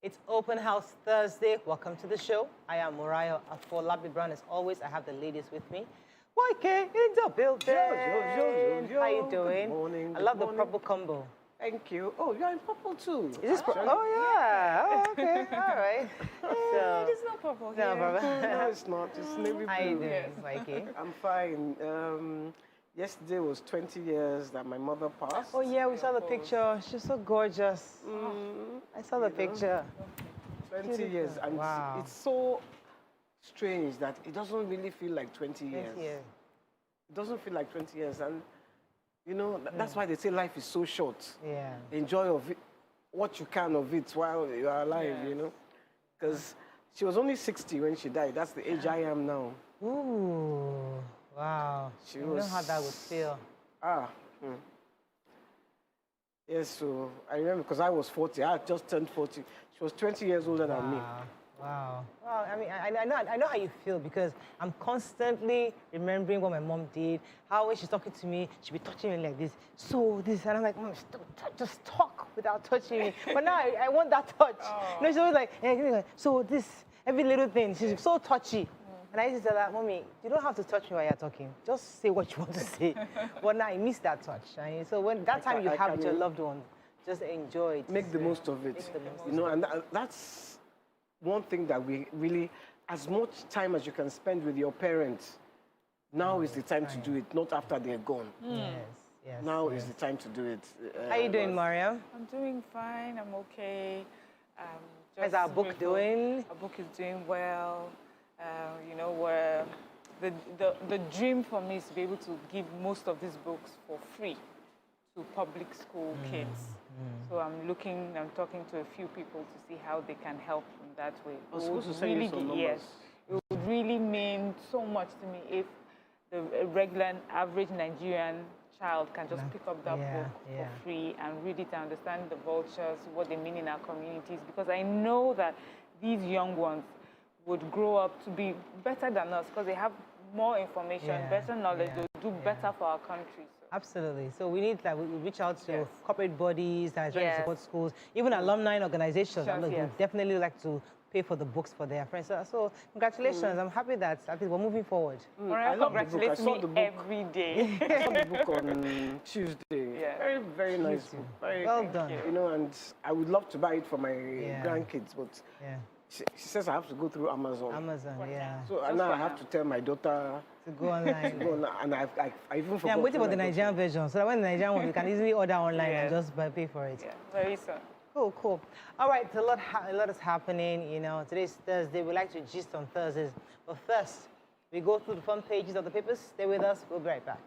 It's Open House Thursday. Welcome to the show. I am Moriah Afolabi Brown. As always, I have the ladies with me. YK in the building. Yo. How you doing? Good morning. I love the purple combo. Thank you. Oh, you're in purple too. Is this purple? Oh, yeah. Oh, okay. All right. So, It's not purple here. no, No, it's not. It's navy blue. How you doing, YK? I'm fine. Yesterday was 20 years that my mother passed. Oh, yeah, we saw the picture. She's so gorgeous. I saw the picture. 20 years. And Wow. it's so strange that it doesn't really feel like 20 years. 20 years. It doesn't feel like 20 years. And, you know, that's why they say life is so short. Yeah. Enjoy of it, what you can of it while you are alive, you know. Because she was only 60 when she died. That's the age I am now. Ooh. Wow. She You know how that would feel. Yes, so I remember because I was 40. I had just turned 40. She was 20 years older than me. Wow. Well, I mean, I know how you feel because I'm constantly remembering what my mom did. How when she's talking to me, she'd be touching me like this. So this, and I'm like, Mom, just talk without touching me. But now I want that touch. Oh. You know, she's always like, hey, so this, every little thing. She's so touchy. And I used to tell her, Mommy, you don't have to touch me while you're talking. Just say what you want to say. But now I miss that touch. And so when that time you have with your loved one, just enjoy it. Make the most of it. Make the most You know, and that's one thing that we really, as much time as you can spend with your parents, now is the time to do it, not after they're gone. Yes. Now is the time to do it. How you doing, Maria? I'm doing fine. I'm okay. How's our book doing? Our book is doing well. You know, where the dream for me is to be able to give most of these books for free to public school kids. So I'm talking to a few people to see how they can help in that way. I was supposed to send you some numbers. Yes, it would really mean so much to me if the regular, average Nigerian child can just pick up that book for free and read it and understand the vultures, what they mean in our communities. Because I know that these young ones would grow up to be better than us because they have more information, better knowledge, they'll do better for our country. So. Absolutely. So we need that. We reach out to corporate bodies that are trying to support schools, even alumni organizations. Look, we definitely like to pay for the books for their friends. So congratulations. I'm happy that at least we're moving forward. I congratulate me every day. I saw the book on Tuesday. Very, very nice book. Very, well done. You know, and I would love to buy it for my grandkids, but she says I have to go through Amazon. So now I have to tell my daughter to go online. And I even forgot. I'm waiting for the Nigerian version, so that when the Nigerian one, you can easily order online and just pay for it. Very soon. Cool. All right, a lot is happening. You know, today's Thursday. We like to gist on Thursdays. But first, we go through the front pages of the papers. Stay with us. We'll be right back.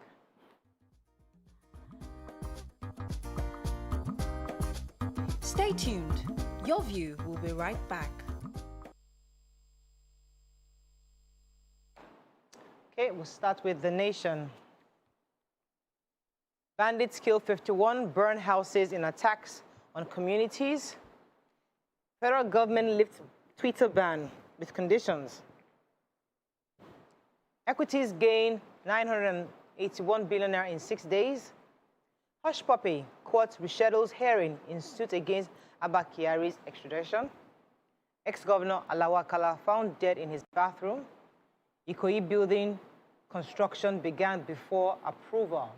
Stay tuned. Your View will be right back. Okay, we'll start with The Nation. Bandits kill 51, burn houses in attacks on communities. Federal government lifts Twitter ban with conditions. Equities gain 981 billion naira in 6 days. Hush Puppy, court reschedules hearing in suit against Abba Kyari's extradition. Ex-governor Alawa Kala found dead in his bathroom. Ikoyi building construction began before approval.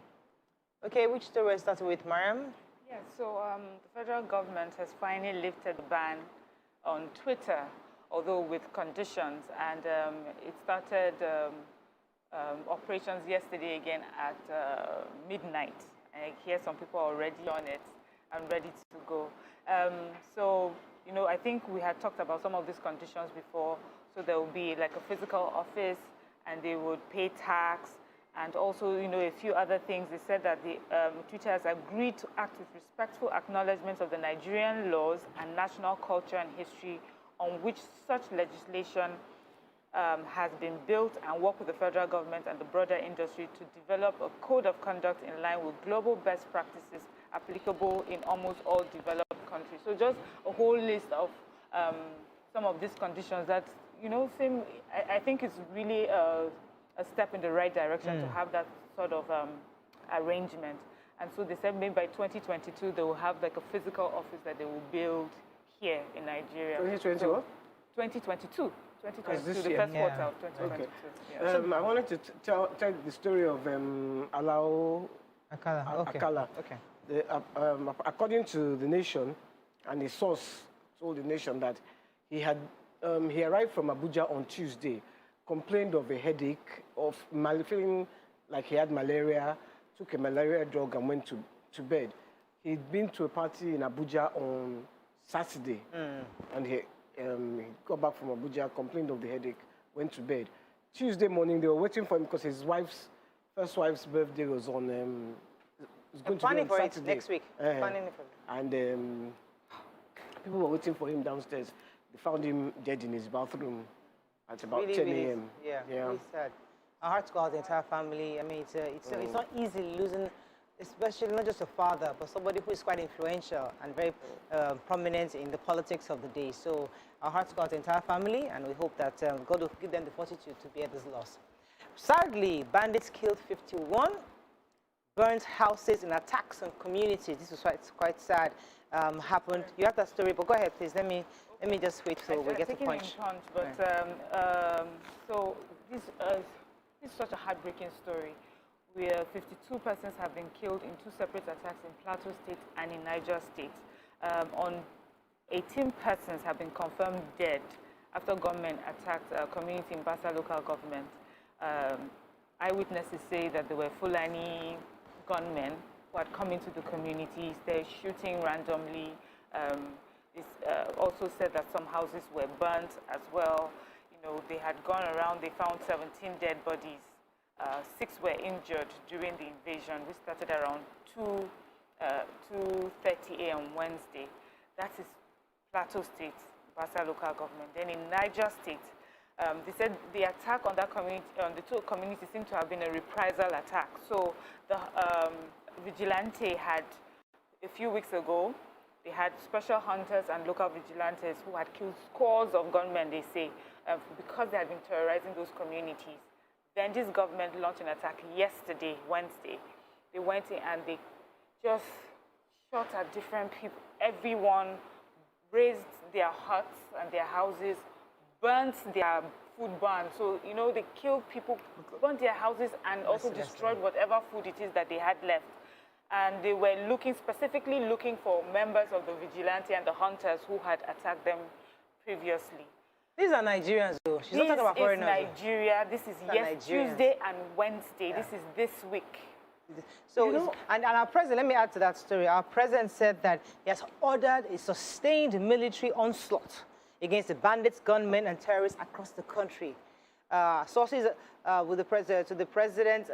Okay, which story is starting with, Mariam? Yes, so the federal government has finally lifted the ban on Twitter, although with conditions, and it started operations yesterday again at midnight. I hear some people are already on it and ready to go. So, you know, I think we had talked about some of these conditions before. So there will be like a physical office, and they would pay tax, and also, you know, a few other things. They said that the Twitter has agreed to act with respectful acknowledgement of the Nigerian laws and national culture and history on which such legislation has been built, and work with the federal government and the broader industry to develop a code of conduct in line with global best practices applicable in almost all developed countries. So just a whole list of some of these conditions that, you know, I think it's really a step in the right direction to have that sort of arrangement. And so they said maybe by 2022, they will have like a physical office that they will build here in Nigeria. 2020 So, what? 2022. 2022, this the year? first Yeah. quarter of 2022. Okay. Yeah. I wanted to tell the story of Alao Akala. Okay. Akala. Okay. According to the Nation, and a source told the Nation that he arrived from Abuja on Tuesday, complained of a headache, of feeling like he had malaria, took a malaria drug and went to bed. He'd been to a party in Abuja on Saturday, and he got back from Abuja, complained of the headache, went to bed. Tuesday morning, they were waiting for him because his first wife's birthday was on. Was going to be on for Saturday. it next week. Planning for it. And people were waiting for him downstairs. They found him dead in his bathroom at about Really, 10 really, a.m. yeah, really sad. Our hearts go out to the entire family. I mean, it's not easy losing, especially not just a father, but somebody who is quite influential and very prominent in the politics of the day. So our hearts go out to the entire family, and we hope that God will give them the fortitude to bear this loss. Sadly, bandits killed 51, burned houses in attacks on communities. This was quite sad. Happened. You have that story, but go ahead, please. Let me just wait till we get to punch. But so this is such a heartbreaking story, where 52 persons have been killed in 2 separate attacks in Plateau State and in Niger State. 18 persons have been confirmed dead after gunmen attacked a community in Basa local government. Eyewitnesses say that there were Fulani gunmen who had come into the communities. They're shooting randomly. It's also said that some houses were burnt as well. You know, they had gone around, they found 17 dead bodies. 6 were injured during the invasion, which started around 2:30 a.m. Wednesday. That is Plateau State, Basa local government. Then in Niger State, they said the attack on that community, on the 2 communities, seemed to have been a reprisal attack. So the vigilante had, a few weeks ago, they had special hunters and local vigilantes who had killed scores of gunmen, they say, because they had been terrorizing those communities. Then this government launched an attack yesterday, Wednesday. They went in and they just shot at different people. Everyone razed their huts and their houses, burnt their food barns. So, you know, they killed people, burnt their houses, and also destroyed whatever food it is that they had left. And they were specifically looking for members of the vigilante and the hunters who had attacked them previously. These are Nigerians, though. She's not talking about foreigners. This is Nigeria. This is Tuesday and Wednesday. Yeah. This is this week. So, you know, and our president, let me add to that story. Our president said that he has ordered a sustained military onslaught against the bandits, gunmen, and terrorists across the country. Sources with the president,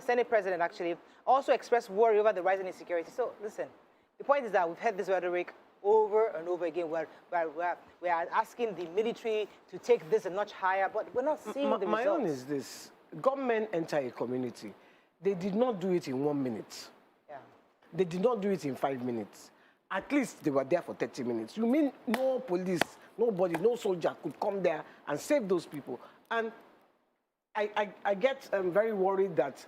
Senate president actually, also expressed worry over the rising insecurity. So, listen, the point is that we've heard this rhetoric over and over again. We are asking the military to take this a notch higher, but we're not seeing the results. My own is this. Government enter a community. They did not do it in 1 minute. Yeah. They did not do it in 5 minutes. At least they were there for 30 minutes. You mean no police, nobody, no soldier could come there and save those people? And I get very worried that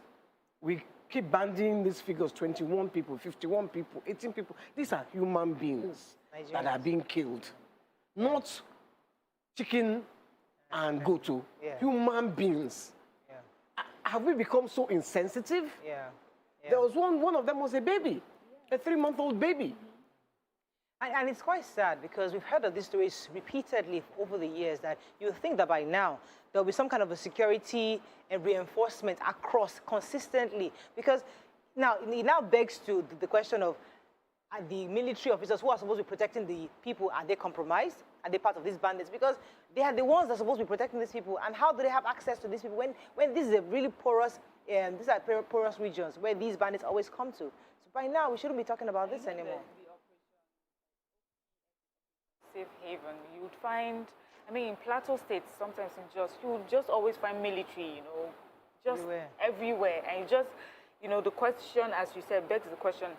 we keep banding these figures, 21 people, 51 people, 18 people. These are human beings that are being killed. Not chicken and goat, human beings. Have we become so insensitive? Yeah. There was one of them was a baby, a 3-month-old baby. And it's quite sad because we've heard of these stories repeatedly over the years that you think that by now there'll be some kind of a security and reinforcement across consistently. Because now it now begs to the question of the military officers who are supposed to be protecting the people, are they compromised? Are they part of these bandits? Because they are the ones that are supposed to be protecting these people. And how do they have access to these people when this is a really porous, these are porous regions where these bandits always come to? So by now, we shouldn't be talking about this anymore. Safe haven, you would find, I mean, in Plateau State, sometimes you would just always find military, you know, just everywhere. And you just, you know, the question, as you said, begs the question,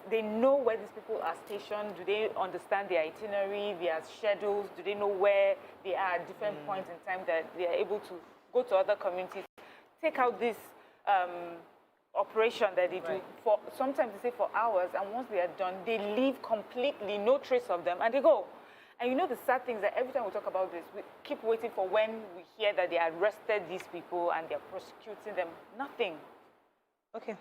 they know where these people are stationed. Do they understand their itinerary, their schedules? Do they know where they are at different points in time that they are able to go to other communities? Take out this operation that they do for, sometimes they say for hours, and once they are done, they leave completely, no trace of them, and they go. And you know the sad thing is that every time we talk about this, we keep waiting for when we hear that they arrested these people and they're prosecuting them. Nothing. Okay,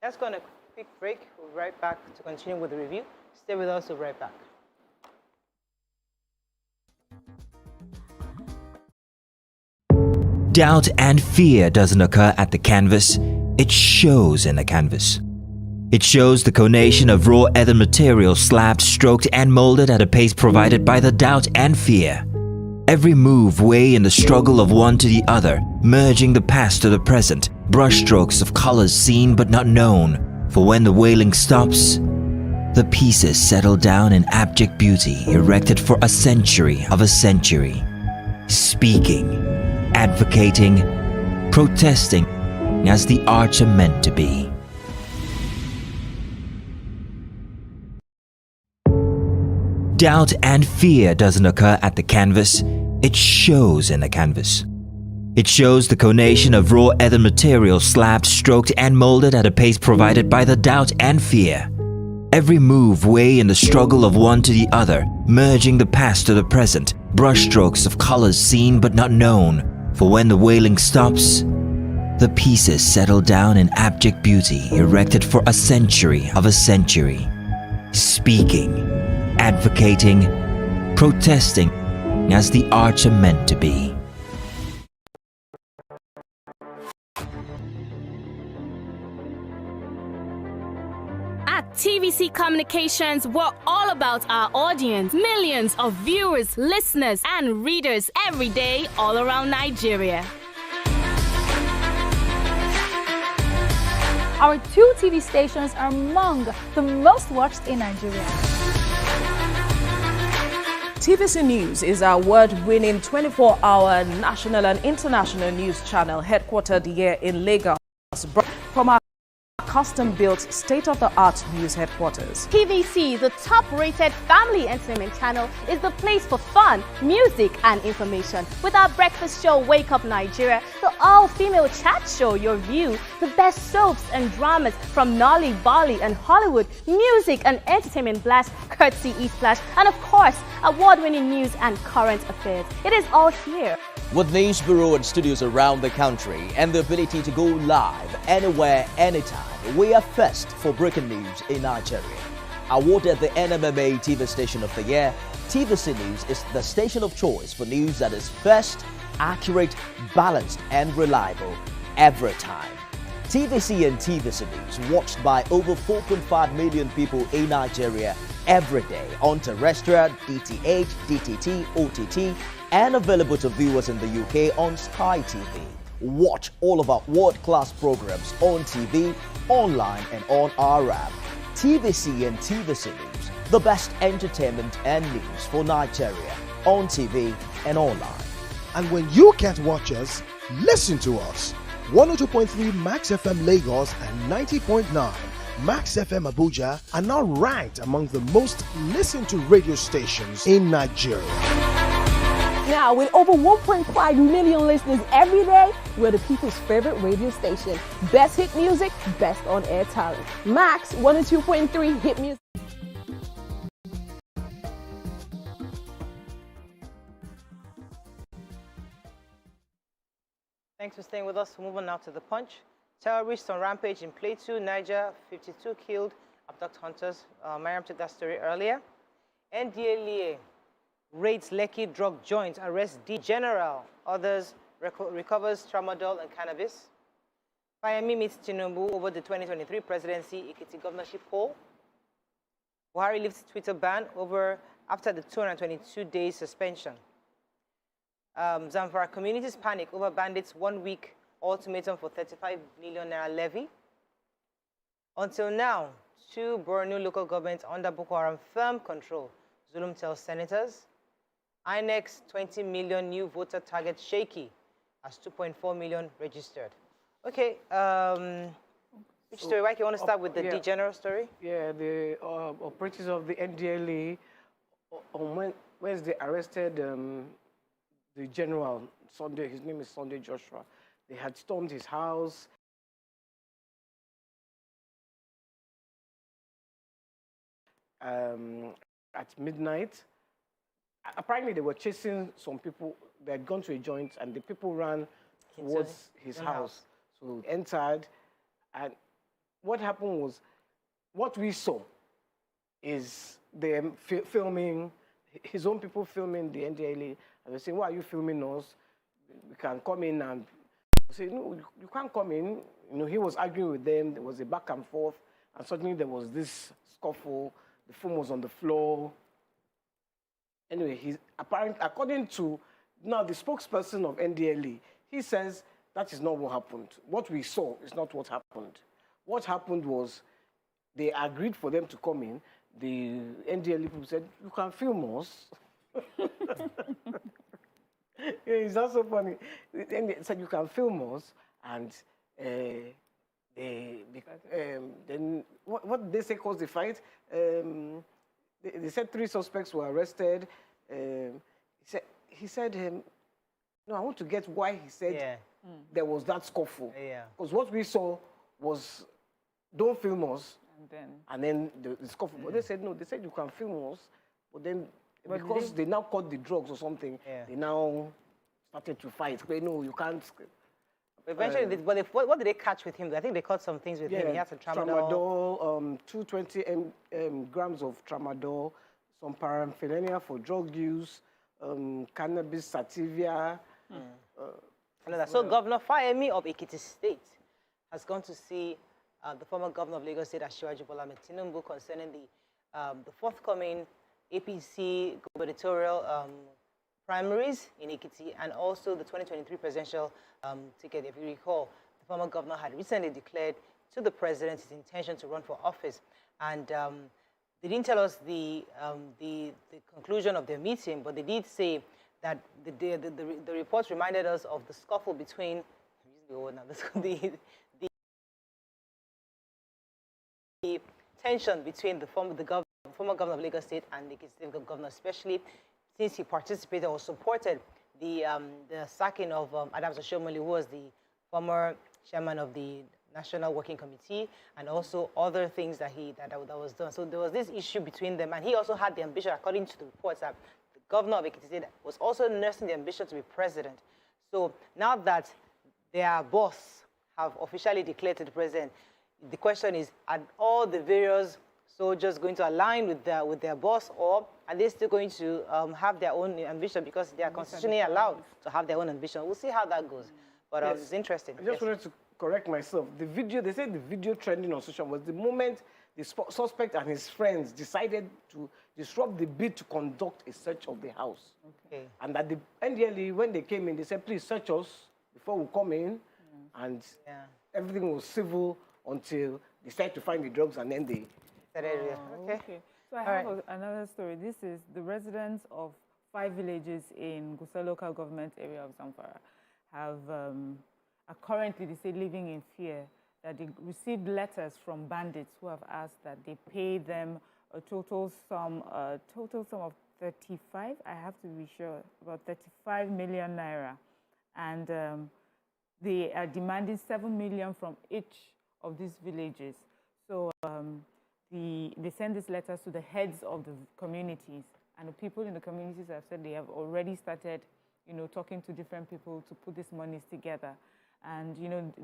let's go on a quick break. We'll be right back to continue with the review. Stay with us, we'll be right back. Doubt and fear doesn't occur at the canvas, it shows in the canvas. It shows the conation of raw earthen material slabbed, stroked and molded at a pace provided by the doubt and fear. Every move way in the struggle of one to the other, merging the past to the present, brushstrokes of colors seen but not known. For when the wailing stops, the pieces settle down in abject beauty erected for a century of a century. Speaking, advocating, protesting as the arts are meant to be. Doubt and fear doesn't occur at the canvas, it shows in the canvas. It shows the conation of raw earthen material slabbed, stroked and molded at a pace provided by the doubt and fear. Every move way in the struggle of one to the other, merging the past to the present, brushstrokes of colors seen but not known. For when the wailing stops, the pieces settle down in abject beauty erected for a century of a century. Speaking, advocating, protesting as the arts are meant to be. At TVC Communications, we're all about our audience. Millions of viewers, listeners, and readers every day all around Nigeria. Our 2 TV stations are among the most watched in Nigeria. TVC News is our award-winning 24-hour national and international news channel headquartered here in Lagos, from our custom-built state-of-the-art news headquarters. TVC, the top-rated family entertainment channel, is the place for fun, music and information. With our breakfast show, Wake Up Nigeria, the all-female chat show, Your View, the best soaps and dramas from Nolly, Bolly and Hollywood, music and entertainment blast, courtesy eSplash, and of course, award-winning news and current affairs. It is all here. With news bureau and studios around the country and the ability to go live anywhere, anytime, we are first for breaking news in Nigeria. Awarded the NMMA TV Station of the Year, TVC News is the station of choice for news that is first, accurate, balanced and reliable every time. TVC and TVC News watched by over 4.5 million people in Nigeria every day on terrestrial, DTH, DTT, OTT, and available to viewers in the UK on Sky TV. Watch all of our world-class programs on TV, online and on our app. TVC and TVC News, the best entertainment and news for Nigeria on TV and online. And when you can't watch us, listen to us. 102.3 Max FM Lagos and 90.9 Max FM Abuja are now ranked among the most listened to radio stations in Nigeria. Now, with over 1.5 million listeners every day, we're the people's favorite radio station. Best hit music, best on-air talent. Max 102.3 hit music. Thanks for staying with us. We'll move on now to The Punch. Terrorists on rampage in Plateau, Niger, 52 killed, abduct hunters. Mariam took that story earlier. NDLEA raids Lekki drug joint, arrests D General. Others recovers tramadol and cannabis. Fayemi meets Tinubu over the 2023 presidency Ekiti governorship poll. Buhari lifts Twitter ban after the 222-day suspension. Zamfara communities panic over bandits' 1-week ultimatum for 35 million naira levy. Until now, 2 Borno local governments under Boko Haram firm control, Zulum tells senators. INEC's 20 million new voter target shaky as 2.4 million registered. Okay, which story? Why you want to start with the D General story? Yeah, the operatives of the NDLA on Wednesday arrested the general, Sunday. His name is Sunday Joshua. They had stormed his house. at midnight. Apparently, they were chasing some people. They had gone to a joint, and the people ran towards his house. So he entered, and what happened was, what we saw is them filming, his own people filming the NDLA, and they saying, "Why are you filming us? We can come in." And say, "No, you can't come in." You know, he was arguing with them. There was a back and forth, and suddenly there was this scuffle. The phone was on the floor. Anyway, according to now the spokesperson of NDLA, he says that is not what happened. What we saw is not what happened. What happened was they agreed for them to come in. The NDLA people said, "You can film us." It's also funny. And they said, "You can film us," and then what did they say caused the fight? They said 3 suspects were arrested. He said, "No, I want to get why he said there was that scuffle." Because what we saw was, "Don't film us," and then the scuffle. But they said no. They said you can film us, but then because they now caught the drugs or something, they now started to fight. They no, you can't. Eventually, what did they catch with him? I think they caught some things with him. He had some tramadol. 220 grams of tramadol, some paraphernalia for drug use, cannabis sativa. So Governor Fayemi of Ekiti State has gone to see the former governor of Lagos State, Asiwaju Bola Ahmed Tinubu, concerning the forthcoming APC gubernatorial primaries in Ekiti, and also the 2023 presidential ticket. If you recall, the former governor had recently declared to the president his intention to run for office, and they didn't tell us the conclusion of their meeting, but they did say that the reports reminded us of the scuffle between the tension between the former governor of Lagos State and the Ekiti State governor, especially since he participated or supported the sacking of Adams Oshiomhole, who was the former chairman of the National Working Committee, and also other things that was done. So there was this issue between them, and he also had the ambition, according to the reports, that the governor of Ekiti State was also nursing the ambition to be president. So now that their boss have officially declared to the president, the question is, are all the various soldiers going to align with their boss, or are they still going to have their own ambition, because they are constitutionally allowed to have their own ambition? We'll see how that goes. But it's interesting. I just wanted to correct myself. The video, they said the video trending on social was the moment the suspect and his friends decided to disrupt the bid to conduct a search of the house. Okay. And that the NDLE, when they came in, they said, "Please search us before we come in." And everything was civil until they started to find the drugs, and then they... Okay. So I have another story. This is the residents of 5 villages in Gusau local government area of Zamfara are currently, they say, living in fear that they received letters from bandits who have asked that they pay them a total sum of 35, I have to be sure, about 35 million naira. And they are demanding 7 million from each of these villages. So they send these letters to the heads of the communities, and the people in the communities have said they have already started, talking to different people to put these monies together. And,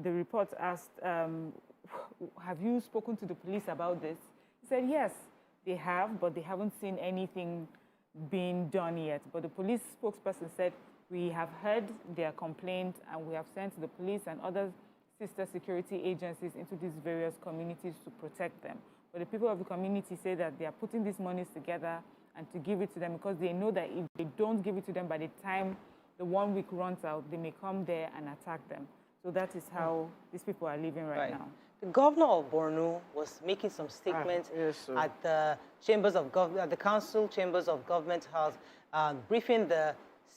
the reports asked, have you spoken to the police about this? He said, yes, they have, but they haven't seen anything being done yet. But the police spokesperson said, we have heard their complaint, and we have sent the police and other sister security agencies into these various communities to protect them. But the people of the community say that they are putting these monies together and to give it to them, because they know that if they don't give it to them by the time the 1 week runs out, they may come there and attack them. So that is how these people are living right now. The governor of Borno was making some statements at the at the council chambers of government house, briefing the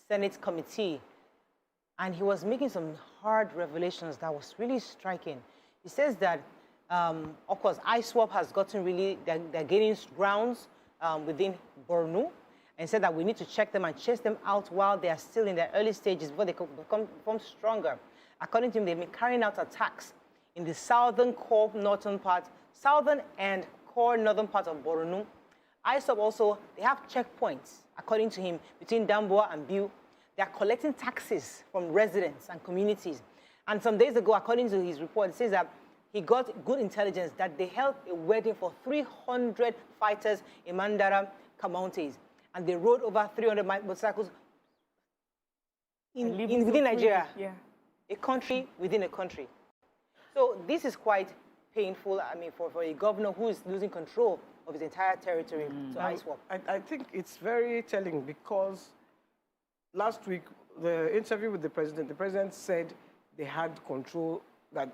Senate committee, and he was making some hard revelations that was really striking. He says that, of course, ISWAP has gotten they're gaining grounds within Borno, and said that we need to check them and chase them out while they are still in their early stages before they become stronger. According to him, they've been carrying out attacks in the southern and core northern part of Borno, ISOP also, they have checkpoints, according to him, between Damboa and Biu. They are collecting taxes from residents and communities. And some days ago, according to his report, it says that he got good intelligence that they held a wedding for 300 fighters in Mandara Counties. And they rode over 300 motorcycles within Nigeria. Yeah. A country within a country. So this is quite painful, I mean, for a governor who is losing control of his entire territory to ISWAP. I think it's very telling because last week, the interview with the president said they had control, that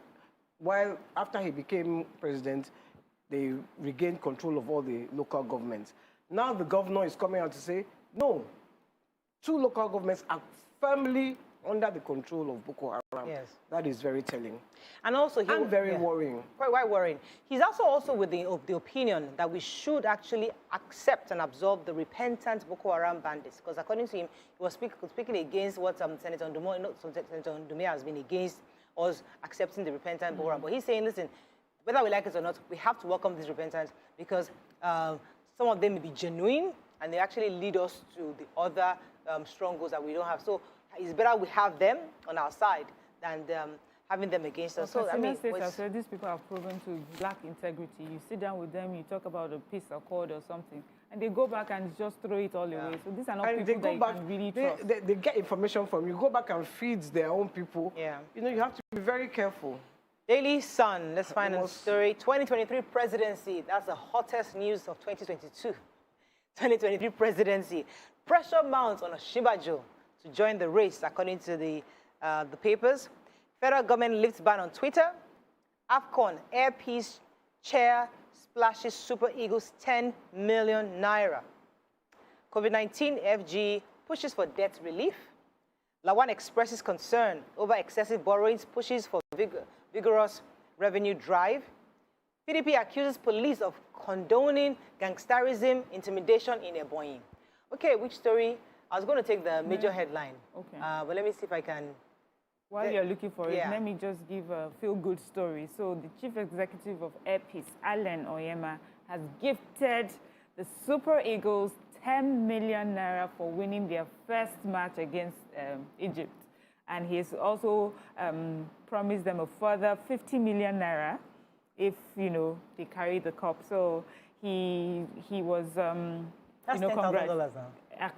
while after he became president, they regained control of all the local governments. Now the governor is coming out to say, no, 2 local governments are firmly under the control of Boko Haram. Yes. That is very telling. And also, very worrying. Quite worrying. He's also with the opinion that we should actually accept and absorb the repentant Boko Haram bandits. Because according to him, he was speaking against what Senator Ndume has been against us accepting the repentant Boko Haram. But he's saying, listen, whether we like it or not, we have to welcome this repentance because some of them may be genuine and they actually lead us to the other strongholds that we don't have. So it's better we have them on our side than having them against us. So, I mean, these people have proven to lack integrity. You sit down with them, you talk about a peace accord or something, and they go back and just throw it all away. So these are not people that you can really trust. They get information from you, go back and feed their own people. Yeah. You know, you have to be very careful. Daily Sun, let's find a story. 2023 presidency, that's the hottest news of 2022. 2023 presidency. Pressure mounts on Osinbajo to join the race, according to the papers. Federal government lifts ban on Twitter. AFCON Air Peace chair splashes Super Eagles 10 million naira. COVID-19 FG pushes for debt relief. Lawan expresses concern over excessive borrowings, pushes for vigorous revenue drive. PDP accuses police of condoning gangsterism, intimidation in Ebonyi. Okay, which story? I was going to take the major headline. Okay. But let me see if I can. While you're looking for it, let me just give a feel-good story. So the chief executive of Air Peace, Allen Oyema, has gifted the Super Eagles 10 million naira for winning their first match against Egypt. And he's also promised them a further 50 million naira if, you know, they carry the cup. So he was, that's $10,000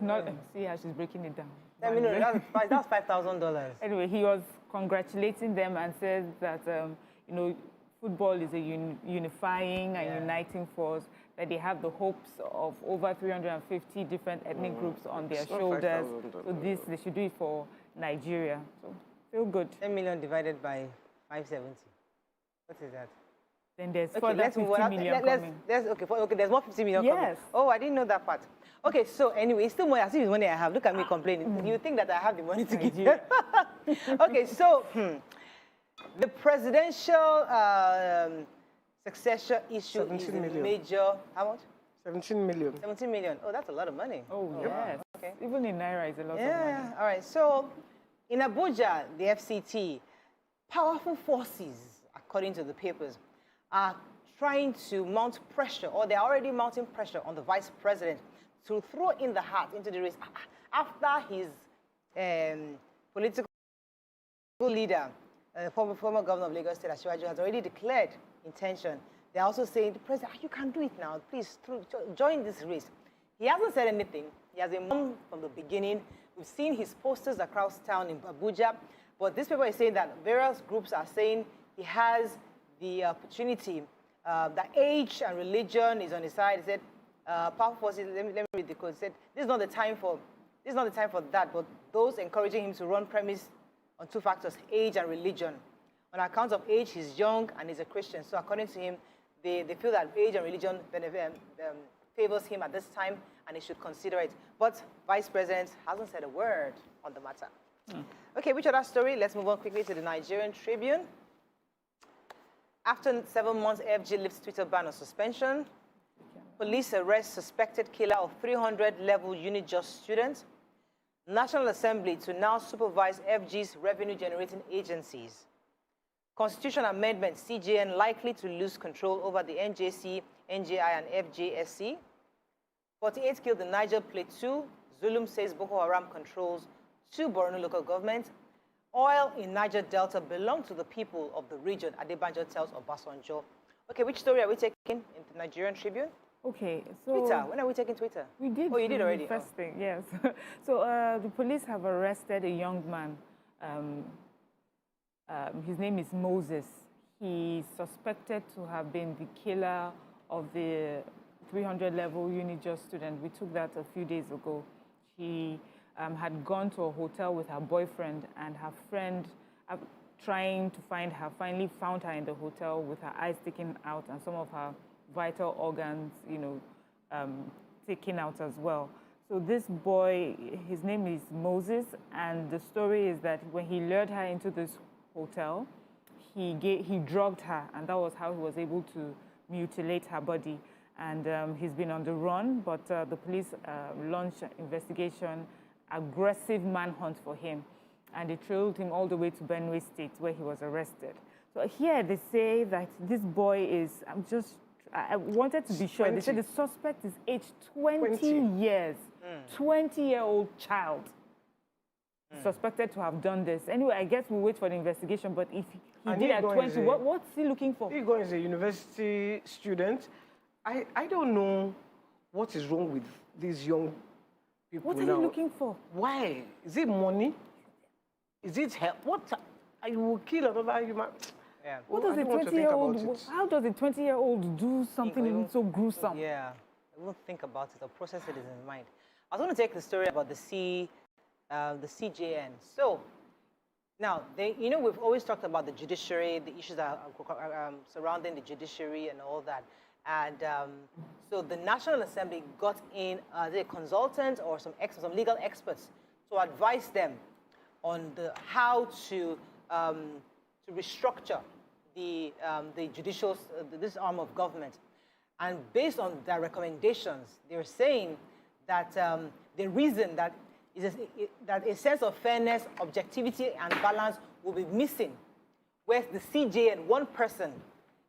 now. See how she's breaking it down. I mean, that's $5,000. Anyway, he was congratulating them and said that, you know, football is a unifying and uniting force, that they have the hopes of over 350 different ethnic groups on their shoulders. So they should do it for Nigeria. So feel good. 10 million divided by 570. What is that? Then there's further 50 million coming. Okay, there's more 50 million coming. Oh, I didn't know that part. Okay, so anyway, it's still more as if it's money I have. Look at me complaining. You think that I have the money to give you? Okay, so the presidential successor issue is a major. How much? 17 million. 17 million. Oh, that's a lot of money. Oh, yes. Okay. Even in Naira, it's a lot of money. Yeah, all right. So in Abuja, the FCT, powerful forces, according to the papers, are trying to mount pressure, or they're already mounting pressure on the vice president to throw in the hat into the race after his political leader, former governor of Lagos State, Asiwaju, has already declared intention. They're also saying, the president, you can do it now. Please join this race. He hasn't said anything. He has been known from the beginning. We've seen his posters across town in Abuja. But this paper is saying that various groups are saying he has the opportunity, that age and religion is on his side. He said, powerful forces, let me read the quote. He said, this is not the time for that, but those encouraging him to run premise on 2 factors, age and religion. On account of age, he's young and he's a Christian. So according to him, they feel that age and religion favors him at this time, and he should consider it. But Vice President hasn't said a word on the matter. Okay, which other story? Let's move on quickly to the Nigerian Tribune. After 7 months, FG lifts Twitter ban on suspension. Police arrest suspected killer of 300-level UniJust students. National Assembly to now supervise FG's revenue-generating agencies. Constitution amendment, CJN likely to lose control over the NJC, NJI, and FJSC. 48 killed in Niger Plateau. Zulum says Boko Haram controls 2 Borno local governments. Oil in Niger Delta belongs to the people of the region, Adebanjo tells Obasanjo. Okay, which story are we taking in the Nigerian Tribune? Okay, so... Twitter. When are we taking Twitter? We did. Oh, you did already? The first thing, yes. So the police have arrested a young man. His name is Moses. He's suspected to have been the killer of the 300-level Unijust student. We took that a few days ago. She had gone to a hotel with her boyfriend, and her friend, trying to find her, finally found her in the hotel with her eyes sticking out and some of her vital organs, taken out as well. So this boy, his name is Moses, and the story is that when he lured her into this hotel, he drugged her, and that was how he was able to mutilate her body. And he's been on the run, but the police launched an investigation, aggressive manhunt for him, and they trailed him all the way to Benue State, where he was arrested. So here they say that this boy is, I wanted to be sure. 20. They said the suspect is aged 20 years. 20-year-old child suspected to have done this. Anyway, I guess we'll wait for the investigation, but if he did at 20, what's he looking for? Igor is a university student. I don't know what is wrong with these young people now. What are you looking for? Why? Is it money? Is it help? What? I will kill another human. Yeah. What does a 20-year-old? How does a 20-year-old do something so gruesome? Yeah, I won't think about it or process it in his mind. I was going to take the story about the CJN. So now, we've always talked about the judiciary, the issues that are surrounding the judiciary and all that. And so the National Assembly got in a consultant or some legal experts to advise them on how to restructure the judicial, this arm of government. And based on their recommendations, they're saying that the reason that a sense of fairness, objectivity, and balance will be missing, where the CJN, one person,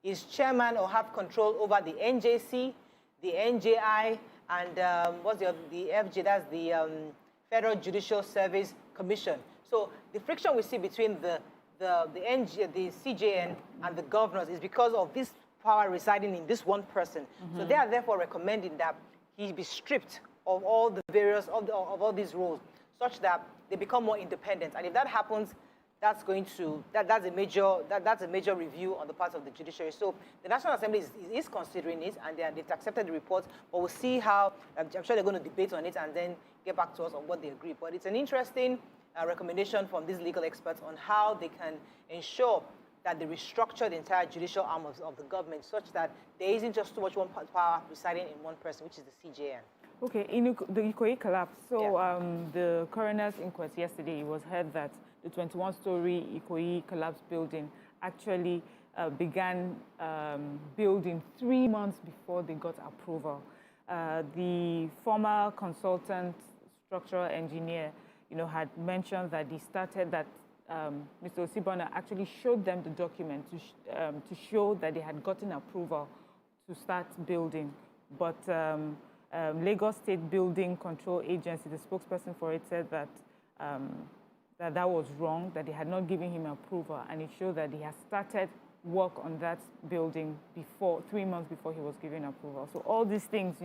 is chairman or have control over the NJC, the NJI, and what's the FJ, that's the Federal Judicial Service Commission. So the friction we see between the CJN and the governors is because of this power residing in this one person. So they are therefore recommending that he be stripped of all the various, of all these roles, such that they become more independent. And if that happens, that's a major review on the part of the judiciary. So the National Assembly is considering it, and they've accepted the report. But we'll see how. I'm sure they're going to debate on it and then get back to us on what they agree. But it's an interesting recommendation from these legal experts on how they can ensure that they restructure the entire judicial arm of the government, such that there isn't just too much one power residing in one person, which is the CJN. Okay, in the Ikoyi collapse, so the coroner's inquest yesterday, it was heard that the 21-story Ikoyi collapse building actually began building 3 months before they got approval. The former consultant structural engineer, had mentioned that Mr. Osibona actually showed them the document to show that they had gotten approval to start building. But Lagos State Building Control Agency, the spokesperson for it, said that that was wrong, that they had not given him approval, and it showed that he had started work on that building 3 months before he was given approval. So all these things,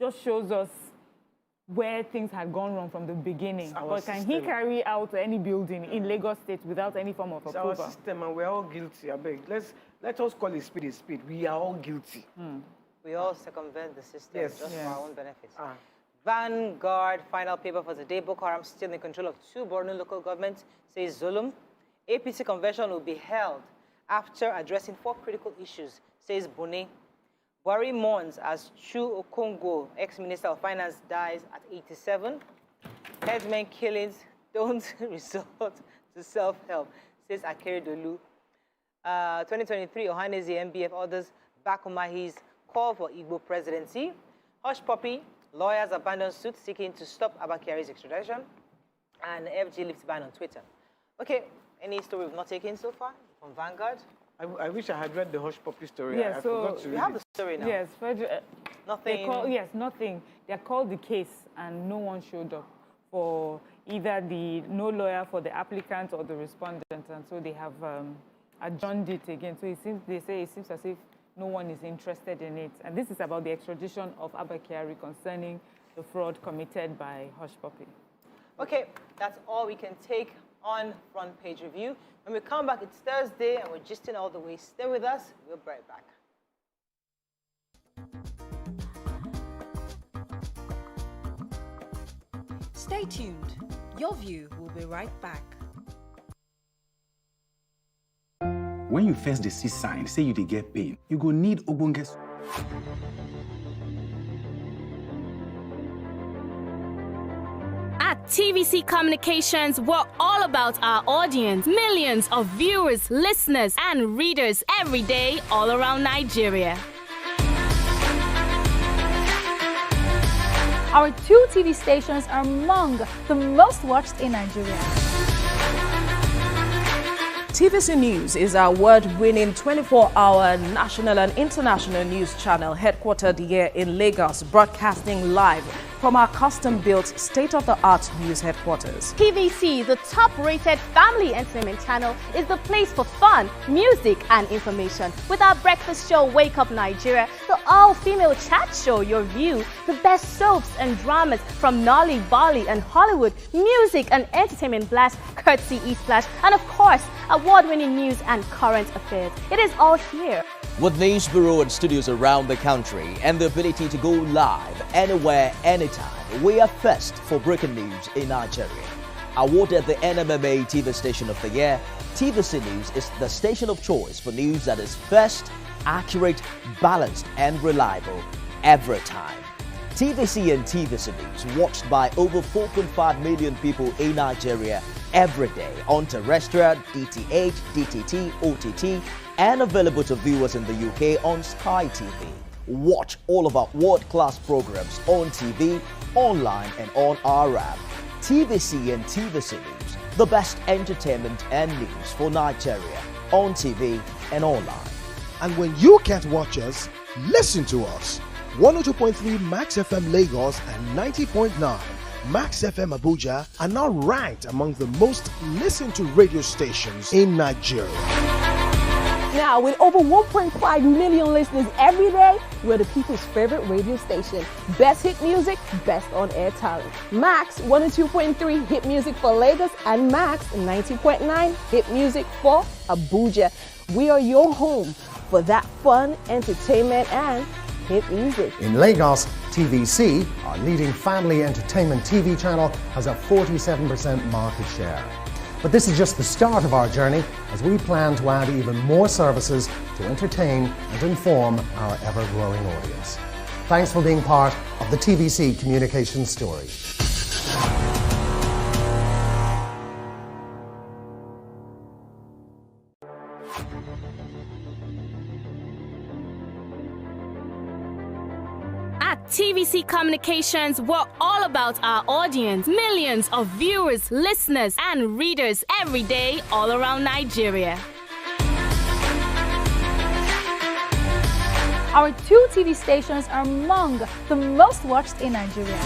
just shows us where things had gone wrong from the beginning. But can he carry out any building in Lagos State without any form of approval? It's our system, and we're all guilty. I beg. Let us call a speed a speed. We are all guilty. We all circumvent the system just for our own benefits. Ah. Vanguard, final paper for the day. Boko Haram still in control of 2 Borno local governments, says Zulum. APC convention will be held after addressing 4 critical issues, says Bone. Buhari mourns as Chu Okongo, ex-minister of finance, dies at 87. Headsmen killings don't resort to self-help, says Akeredolu. 2023, Ohaneze, MBF, others back Umahi's call for Igbo presidency. Hush puppy, lawyers abandon suit seeking to stop Abba Kyari's extradition. And FG lifts ban on Twitter. Okay, any story we've not taken so far from Vanguard? I wish I had read the Hush Puppy story. Yeah, I so forgot to read You have it. the story now. Yes, Nothing. nothing. They're called the case, and no one showed up for either no lawyer for the applicant or the respondent, and so they have adjourned it again. So they say it seems as if no one is interested in it, and this is about the extradition of Abba Kyari concerning the fraud committed by Hush Puppy. Okay, that's all we can take on Front Page Review. When we come back, it's Thursday, and we're gisting all the way. Stay with us. We'll be right back. Stay tuned. Your View will be right back. When you first dey see sign say you dey get pain, you go need ogbonge. At TVC Communications, we're all about our audience. Millions of viewers, listeners, and readers every day all around Nigeria. Our 2 TV stations are among the most watched in Nigeria. TVC News is our award-winning 24-hour national and international news channel headquartered here in Lagos, broadcasting live from our custom-built state-of-the-art news headquarters. TVC, the top-rated family entertainment channel, is the place for fun, music, and information. With our breakfast show, Wake Up Nigeria, the all-female chat show, Your View, the best soaps and dramas from Nolly, Bolly, and Hollywood, music and entertainment blast, courtesy E-Splash, and of course, award-winning news and current affairs. It is all here. With news bureau and studios around the country and the ability to go live anywhere, anytime, we are first for breaking news in Nigeria. Awarded the NMMA TV Station of the Year, TVC News is the station of choice for news that is first, accurate, balanced, and reliable every time. TVC and TVC News watched by over 4.5 million people in Nigeria every day on terrestrial, DTH, DTT, OTT, and available to viewers in the UK on Sky TV. Watch all of our world-class programs on TV, online, and on our app. TVC and TVC News, the best entertainment and news for Nigeria on TV and online. And when you can't watch us, listen to us. 102.3 Max FM Lagos and 90.9 Max FM Abuja are now ranked among the most listened to radio stations in Nigeria. Now, with over 1.5 million listeners every day, we're the people's favorite radio station. Best hit music, best on-air talent. Max 102.3 hit music for Lagos and Max 90.9 hit music for Abuja. We are your home for that fun, entertainment, and hit music. In Lagos, TVC, our leading family entertainment TV channel, has a 47% market share. But this is just the start of our journey, as we plan to add even more services to entertain and inform our ever-growing audience. Thanks for being part of the TVC communications story. At TVC Communications, we're all about our audience. Millions of viewers, listeners, and readers every day all around Nigeria. Our 2 TV stations are among the most watched in Nigeria.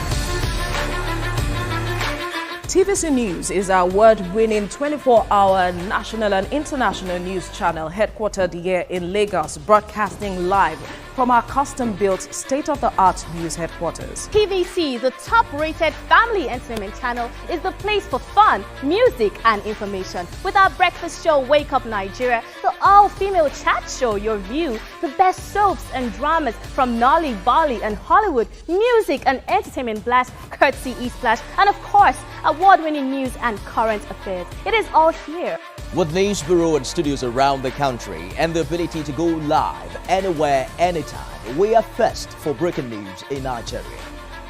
TVC News is our award-winning 24-hour national and international news channel headquartered here in Lagos, broadcasting live from our custom-built state-of-the-art news headquarters. TVC, the top-rated family entertainment channel, is the place for fun, music, and information. With our breakfast show, Wake Up Nigeria, the all-female chat show, Your View, the best soaps and dramas from Nolly, Bolly, and Hollywood, music and entertainment blast, courtesy E-Splash, and of course, award-winning news and current affairs. It is all here. With news bureau and studios around the country and the ability to go live anywhere, anytime, we are first for breaking news in Nigeria.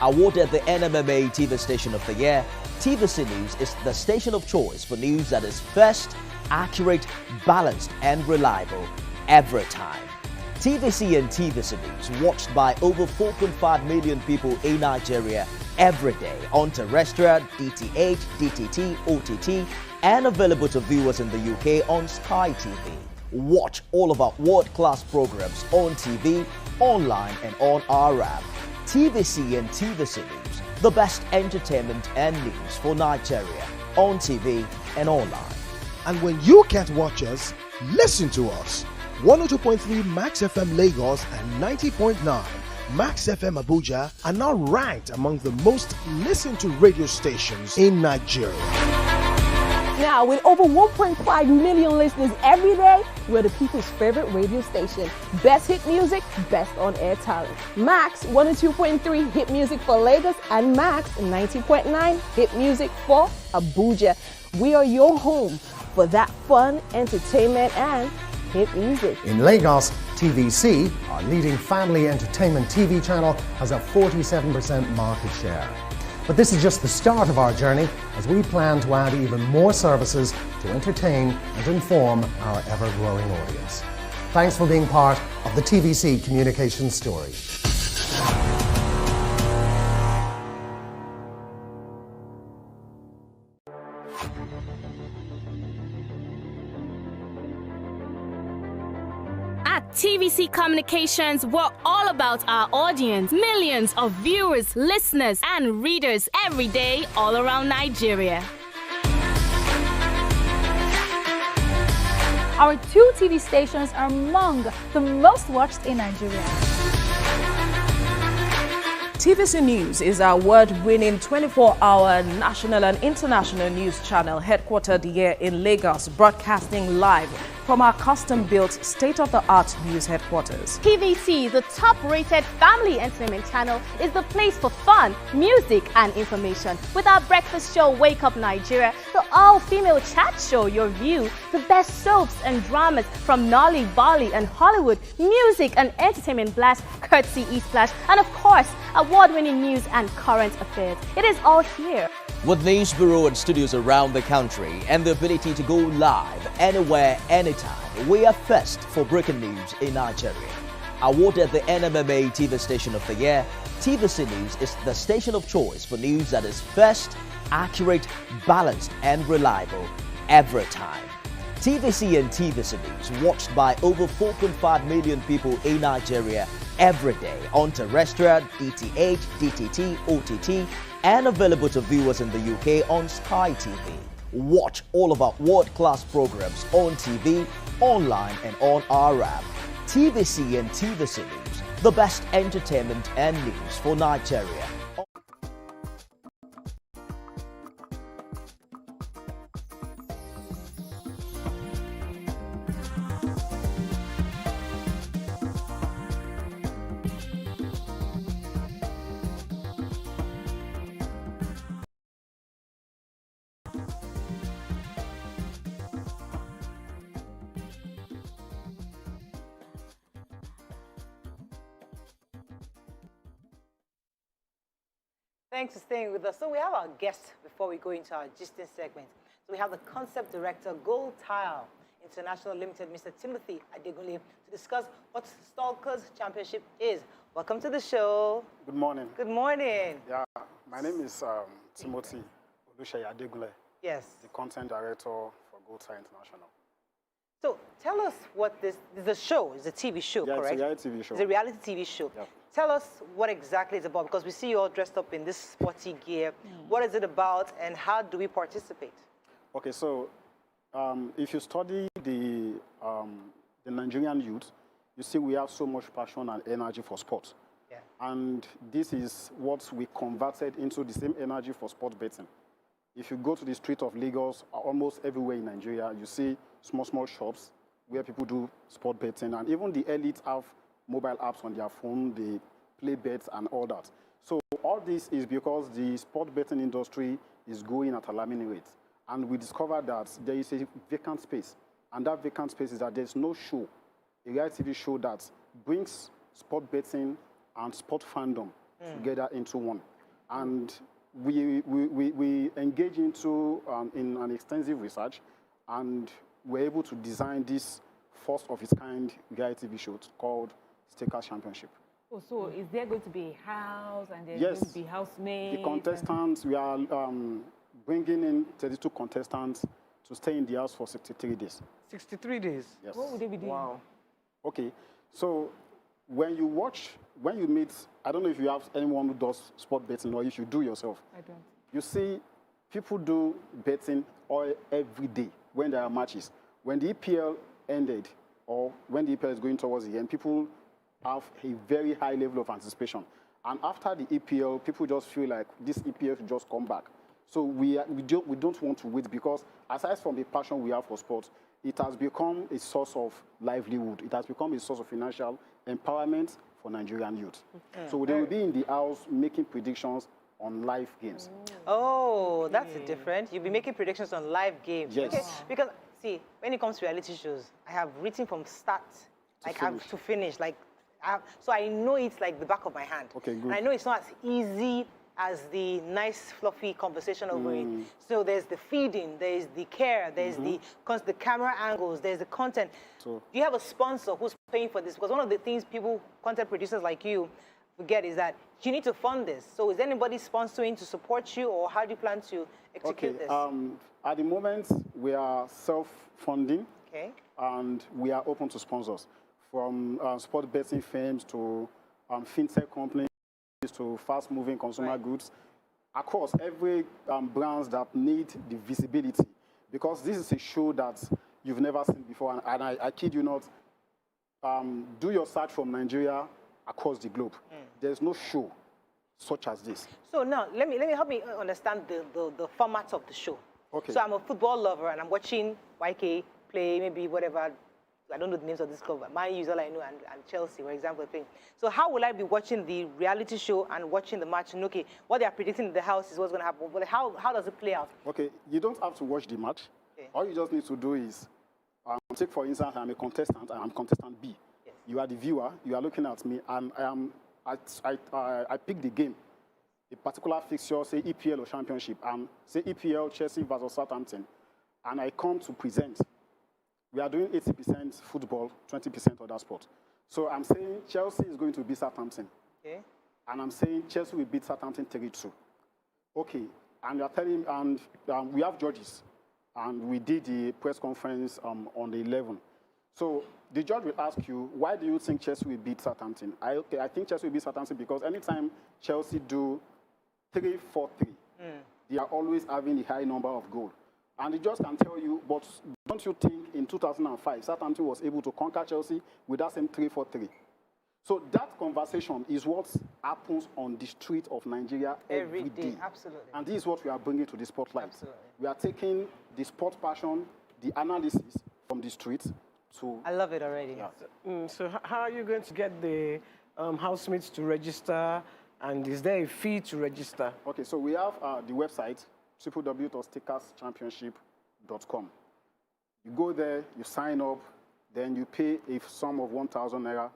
Awarded the NMMA TV Station of the Year, TVC News is the station of choice for news that is first, accurate, balanced, and reliable every time. TVC and TVC News watched by over 4.5 million people in Nigeria every day on terrestrial, DTH, DTT, OTT, and available to viewers in the UK on Sky TV. Watch all of our world-class programs on TV, online and on our app. TVC and TVC News, the best entertainment and news for Nigeria, on TV and online. And when you can't watch us, listen to us. 102.3 Max FM Lagos and 90.9 Max FM Abuja are now ranked among the most listened to radio stations in Nigeria. Now, with over 1.5 million listeners every day, we're the people's favorite radio station. Best hit music, best on-air talent. Max 102.3 hit music for Lagos and Max 90.9 hit music for Abuja. We are your home for that fun, entertainment, and hit music. In Lagos, TVC, our leading family entertainment TV channel, has a 47% market share. But this is just the start of our journey, as we plan to add even more services to entertain and inform our ever-growing audience. Thanks for being part of the TVC communications story. At TVC Communications, we're all about our audience. Millions of viewers, listeners, and readers every day all around Nigeria. Our 2 TV stations are among the most watched in Nigeria. TVC News is our award-winning 24-hour national and international news channel headquartered here in Lagos, broadcasting live from our custom-built state-of-the-art news headquarters. TVC, the top-rated family entertainment channel, is the place for fun, music, and information. With our breakfast show, Wake Up Nigeria, the all-female chat show, Your View, the best soaps and dramas from Nolly, Bali, and Hollywood, music and entertainment blast, courtesy E-Splash, and of course, award-winning news and current affairs. It is all here. With news bureau and studios around the country and the ability to go live anywhere, anytime, we are first for breaking news in Nigeria. Awarded the NMMA TV Station of the Year, TVC News is the station of choice for news that is first, accurate, balanced and reliable every time. TVC and TVC News watched by over 4.5 million people in Nigeria every day on terrestrial, DTH, DTT, OTT, and available to viewers in the UK on Sky TV. Watch all of our world-class programs on TV, online and on our app. TVC and TVC News, the best entertainment and news for Nigeria. Thanks for staying with us. So we have our guest before we go into our gisting segment. So we have the Concept Director, Gold Tile International Limited, Mr. Timothy Adegunle, to discuss what Stalkers Championship is. Welcome to the show. Good morning. Good morning. Yeah, my name is Timothy Adegunle. Yes. The Content Director for Gold Tile International. So tell us what this is. A show. It's a TV show, yeah, correct? It's a reality TV show. It's a reality TV show. Yep. Tell us what exactly it's about, because we see you all dressed up in this sporty gear. What is it about, and how do we participate? Okay, so if you study the Nigerian youth, you see we have so much passion and energy for sports. Yeah. And this is what we converted into the same energy for sports betting. If you go to the street of Lagos, almost everywhere in Nigeria, you see small shops where people do sport betting, and even the elite have mobile apps on their phone, they play bets and all that. So all this is because the sport betting industry is growing at alarming rates. And we discovered that there is a vacant space. And that vacant space is that there's no show, a reality TV show that brings sport betting and sport fandom together into one. And we engage into in an extensive research, and we're able to design this first of its kind reality TV show called Stalkers Championship. Oh, so is there going to be a house and there's Yes. going to be housemaids? The contestants, we are bringing in 32 contestants to stay in the house for 63 days. 63 days? Yes. What would they be doing? Wow. Okay, so when you meet, I don't know if you have anyone who does sport betting or if you do yourself. I don't. You see, people do betting every day when there are matches. When the EPL ended, or when the EPL is going towards the end, people have a very high level of anticipation. And after the EPL, people just feel like this EPL should just come back. So we don't want to wait, because aside from the passion we have for sports, it has become a source of livelihood. It has become a source of financial empowerment for Nigerian youth. So they will be in the house making predictions on live games. Oh, that's different. You'll be making predictions on live games. Yes. Okay, because, see, when it comes to reality shows, I have written from start to finish. Like, so I know it's like the back of my hand. Okay, good. And I know it's not as easy as the nice, fluffy conversation over it. So there's the feeding, there's the care, there's the camera angles, there's the content. So, do you have a sponsor who's paying for this? Because one of the things content producers like you, forget is that you need to fund this. So is anybody sponsoring to support you, or how do you plan to execute this? At the moment, we are self-funding, and we are open to sponsors, from sport betting firms to fintech companies to fast-moving consumer goods, across every brands that need the visibility, because this is a show that you've never seen before, and I kid you not, do your search from Nigeria across the globe. There's no show such as this. So now, let me help me understand the format of the show. Okay. So I'm a football lover, and I'm watching YK play, maybe whatever. I don't know the names of this club, but Man U is all I know, and Chelsea, for example, playing. So how will I be watching the reality show and watching the match? And okay, what they are predicting in the house is what's going to happen. But how does it play out? Okay, you don't have to watch the match. All you just need to do is, take for instance, I'm a contestant, and I'm contestant B. Yes. You are the viewer, you are looking at me, and I pick the game, a particular fixture, say EPL or Championship, and say EPL, Chelsea versus Southampton, and I come to present. We are doing 80% football, 20% other sport. So I'm saying Chelsea is going to beat Southampton. Okay. And I'm saying Chelsea will beat Southampton 3-2. Okay. And you are telling, and we have judges. And we did the press conference on the 11th. So the judge will ask you, why do you think Chelsea will beat Southampton? I think Chelsea will beat Southampton because anytime Chelsea do 3-4-3, they are always having a high number of goals. And the judge can tell you, but don't you think in 2005, Southampton was able to conquer Chelsea with that same 3-4-3? So that conversation is what happens on the street of Nigeria every day. Absolutely. And this is what we are bringing to the spotlight. Absolutely. We are taking the sport passion, the analysis from the street to... I love it already. Yeah. So how are you going to get the housemates to register, and is there a fee to register? Okay, so we have the website, www.stalkerschampionship.com. You go there, you sign up, then you pay a sum of 1,000 naira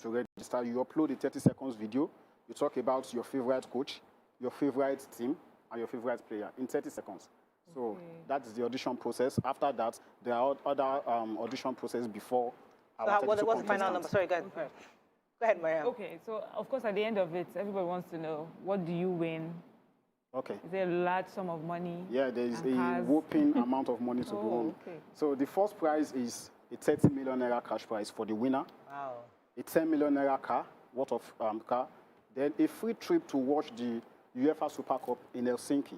to register. You upload a 30 seconds video. You talk about your favorite coach, your favorite team, and your favorite player in 30 seconds. So that is the audition process. After that, there are other audition processes before. So what's the final number? Sorry, go ahead. Okay. Go ahead, Mariam. Okay, so of course at the end of it, everybody wants to know, what do you win? Okay. Is there a large sum of money? Yeah, there is a whopping amount of money to be won. Okay. So the first prize is a 30 million naira cash prize for the winner. Wow. A 10 million naira car, worth of car. Then a free trip to watch the UEFA Super Cup in Helsinki,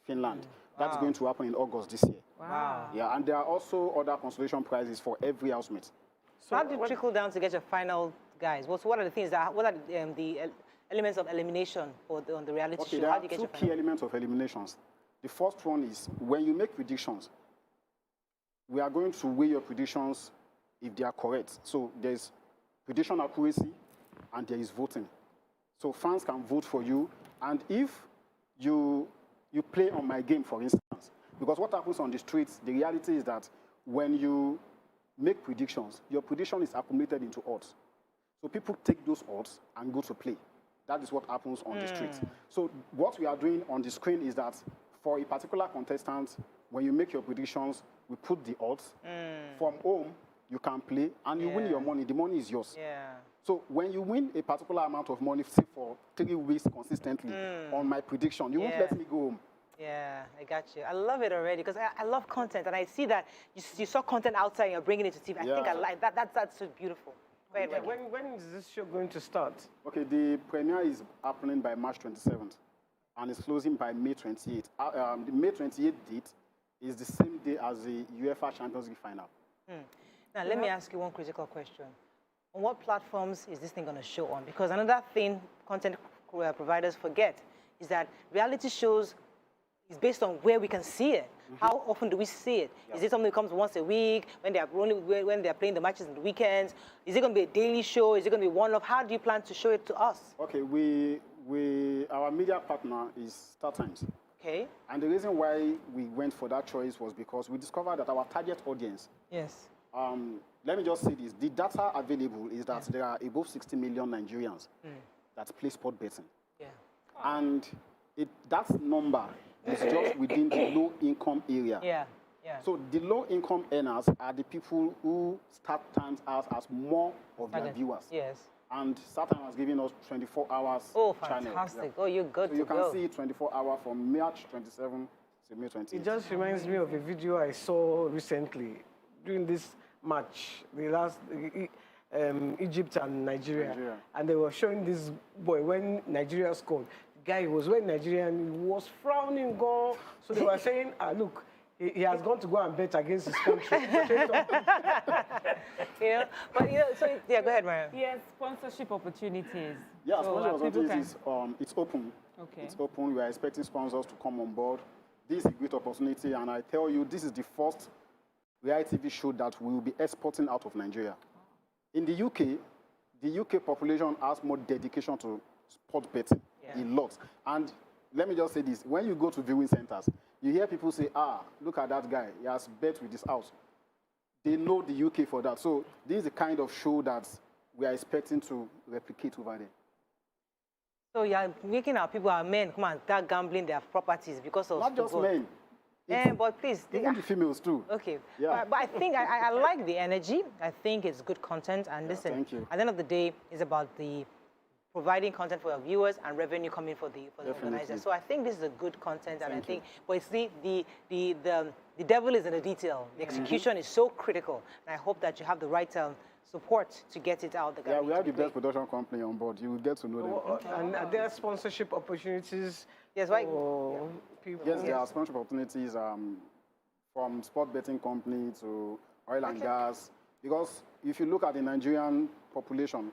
Finland. That's going to happen in August this year. Wow. Yeah, and there are also other consolation prizes for every housemate. So how do you trickle down to get your final guys? What are the things what are the elements of elimination on the reality show? There How are do you get two your key elements of eliminations. The first one is when you make predictions, we are going to weigh your predictions if they are correct. So there's prediction accuracy and there is voting. So fans can vote for you. And if you play on my game, for instance, because what happens on the streets, the reality is that when you make predictions, your prediction is accumulated into odds. So people take those odds and go to play. That is what happens on the streets. So what we are doing on the screen is that for a particular contestant, when you make your predictions, we put the odds. From home, you can play, and you win your money. The money is yours. Yeah. So when you win a particular amount of money, say for 3 weeks consistently on my prediction, you won't let me go home. Yeah, I got you. I love it already because I love content, and I see that you saw content outside and you're bringing it to TV. I think I like that. That's so beautiful. Go ahead, when is this show going to start? Okay, the premiere is happening by March 27th, and it's closing by May 28th. The May 28th date is the same day as the UEFA Champions League final. Now, let me ask you one critical question. On what platforms is this thing going to show on? Because another thing content providers forget is that reality shows is based on where we can see it. How often do we see it? Is it something that comes once a week when they are playing the matches on the weekends? Is it going to be a daily show? Is it going to be one-off? How do you plan to show it to us? Okay, our media partner is StarTimes. Okay. And the reason why we went for that choice was because we discovered that our target audience. Yes. Let me just say this: the data available is that there are above 60 million Nigerians that play sport betting. Yeah. And that number is just within the low-income area. Yeah. So the low-income earners are the people who StarTimes has more of their viewers. Yes. And StarTimes has given us 24 hours channel. Fantastic. Oh, you're good so to you go. can see 24 hours from March 27 to May 20. It just reminds me of a video I saw recently during this match, the last Egypt and Nigeria. And they were showing this boy when Nigeria scored. The guy was wearing Nigeria and he was frowning, gone. So they were saying, look, he has gone to go and bet against his country. So go ahead, Mariam. Yes, sponsorship opportunities. Yeah, so sponsorship opportunities it's open. Okay. It's open. We are expecting sponsors to come on board. This is a great opportunity, and I tell you, this is the first reality TV show that we will be exporting out of Nigeria. In the UK population has more dedication to sport betting, a lot. And let me just say this: when you go to viewing centers, you hear people say, look at that guy, he has bet with his house. They know the UK for that. So this is the kind of show that we are expecting to replicate over there. So you're making our people, our men, come and start gambling their properties because of Not just men. But please. Even the females too. Okay. Yeah. But I think I like the energy. I think it's good content. And listen, thank you. At the end of the day, it's about the providing content for our viewers and revenue coming for the organizer. So I think this is a good content, and but it's the devil is in the detail. The execution is so critical, and I hope that you have the right support to get it out. Yeah, we have the best production company on board. You will get to know them. And are there sponsorship opportunities? Yes, right. People? Yes, there are sponsorship opportunities from sport betting company to oil and gas. Because if you look at the Nigerian population,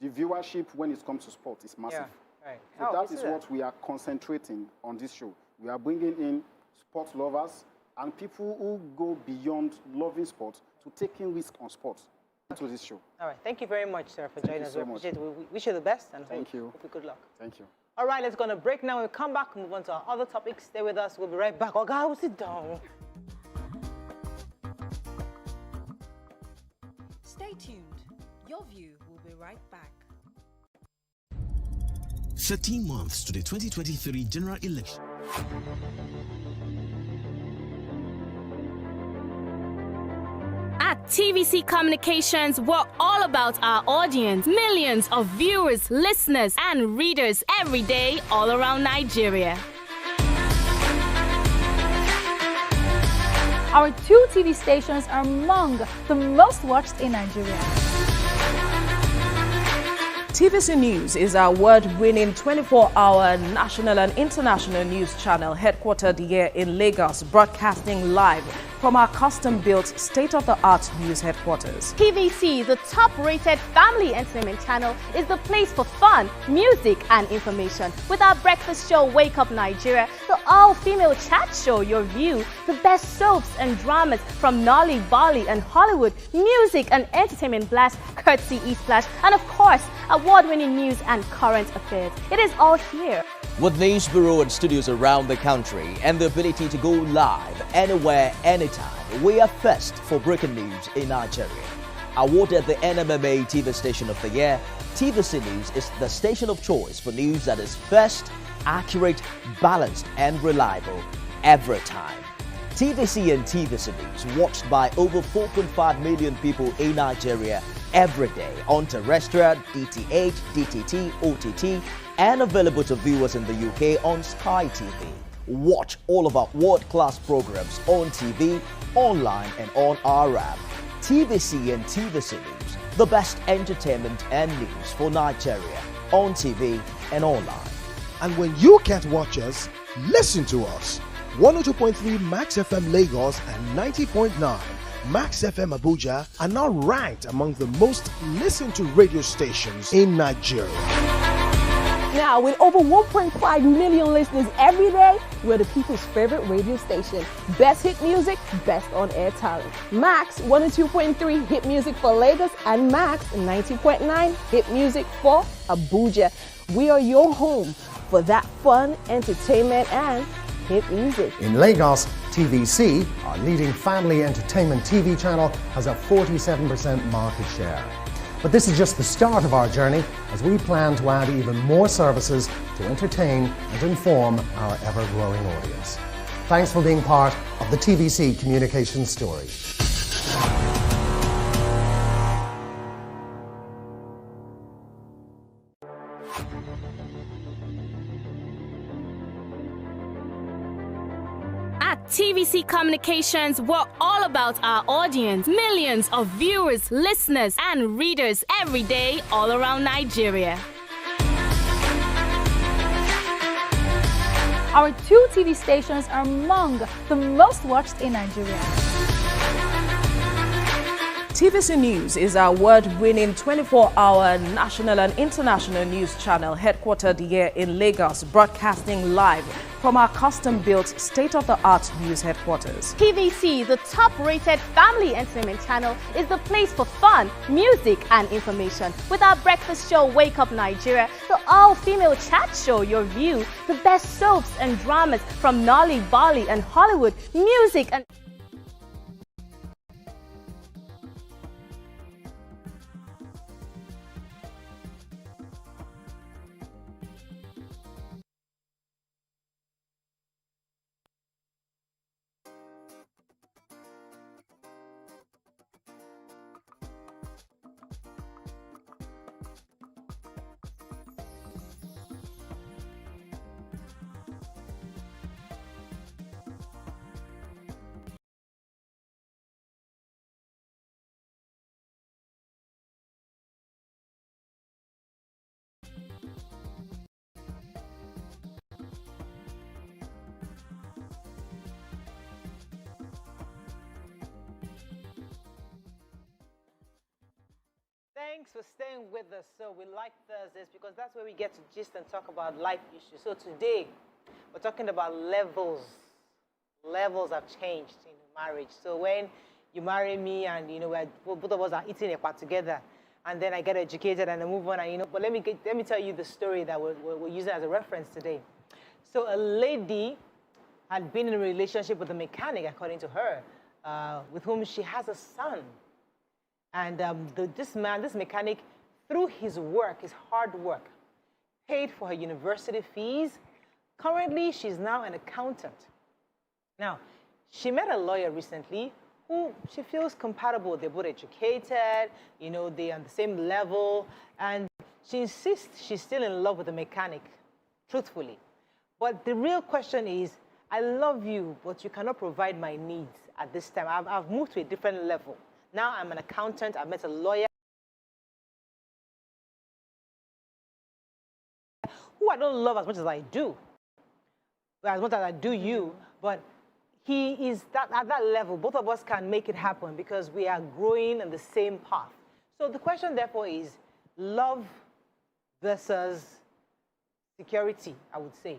the viewership when it comes to sport is massive. Yeah, right. So that is what we are concentrating on this show. We are bringing in sports lovers and people who go beyond loving sports to taking risk on sports into this show. All right. Thank you very much, sir, for joining us. We appreciate it. We wish you the best and hope you good luck. Thank you. All right, let's go on a break now. We'll come back and move on to our other topics. Stay with us. We'll be right back. Oh, God, sit down. Stay tuned. Your view will be right back. 13 months to the 2023 general election. At TVC Communications, we're all about our audience. Millions of viewers, listeners, and readers every day all around Nigeria. Our 2 TV stations are among the most watched in Nigeria. TVC News is our award-winning 24-hour national and international news channel headquartered here in Lagos, broadcasting live from our custom-built state-of-the-art news headquarters. TVC, the top-rated family entertainment channel, is the place for fun, music, and information. With our breakfast show, Wake Up Nigeria, the all-female chat show, Your View, the best soaps and dramas from Nolly, Bolly, and Hollywood, music and entertainment blast, courtesy E-Splash, and of course, award-winning news and current affairs. It is all here. With news bureau and studios around the country and the ability to go live anywhere, anytime, we are first for breaking news in Nigeria. Awarded the NMMA TV Station of the Year, TVC News is the station of choice for news that is first, accurate, balanced, and reliable every time. TVC and TVC News watched by over 4.5 million people in Nigeria every day on terrestrial, DTH, DTT, OTT, and available to viewers in the UK on Sky TV. Watch all of our world-class programs on TV, online and on our app. TVC and TVC News, the best entertainment and news for Nigeria, on TV and online. And when you can't watch us, listen to us. 102.3 Max FM Lagos and 90.9 Max FM Abuja are now ranked among the most listened to radio stations in Nigeria. Now, with over 1.5 million listeners every day, we're the people's favorite radio station. Best hit music, best on-air talent. Max 102.3 hit music for Lagos and Max 90.9 hit music for Abuja. We are your home for that fun, entertainment, and hit music. In Lagos, TVC, our leading family entertainment TV channel, has a 47% market share. But this is just the start of our journey, as we plan to add even more services to entertain and inform our ever-growing audience. Thanks for being part of the TVC communications story. At TVC Communications, we're all about our audience. Millions of viewers, listeners, and readers every day all around Nigeria. Our 2 TV stations are among the most watched in Nigeria. TVC News is our award-winning 24-hour national and international news channel headquartered here in Lagos, broadcasting live from our custom-built state-of-the-art news headquarters. TVC, the top-rated family entertainment channel, is the place for fun, music, and information. With our breakfast show, Wake Up Nigeria, the all-female chat show, Your View, the best soaps and dramas from Nolly, Bolly, and Hollywood, music, and Thanks for staying with us. So we like Thursdays because that's where we get to gist and talk about life issues. So today, we're talking about levels. Levels have changed in marriage. So when you marry me and, both of us are eating a part together, and then I get educated and I move on, and, but let me tell you the story that we're using as a reference today. So a lady had been in a relationship with a mechanic, according to her, with whom she has a son. And this mechanic, through his work, his hard work, paid for her university fees. Currently, she's now an accountant. Now, she met a lawyer recently who she feels compatible. They're both educated, they're on the same level. And she insists she's still in love with the mechanic, truthfully. But the real question is, I love you, but you cannot provide my needs at this time. I've moved to a different level. Now I'm an accountant, I've met a lawyer who I don't love as much as I do, as much as I do you, but he is at that level. Both of us can make it happen because we are growing in the same path. So the question, therefore, is love versus security, I would say.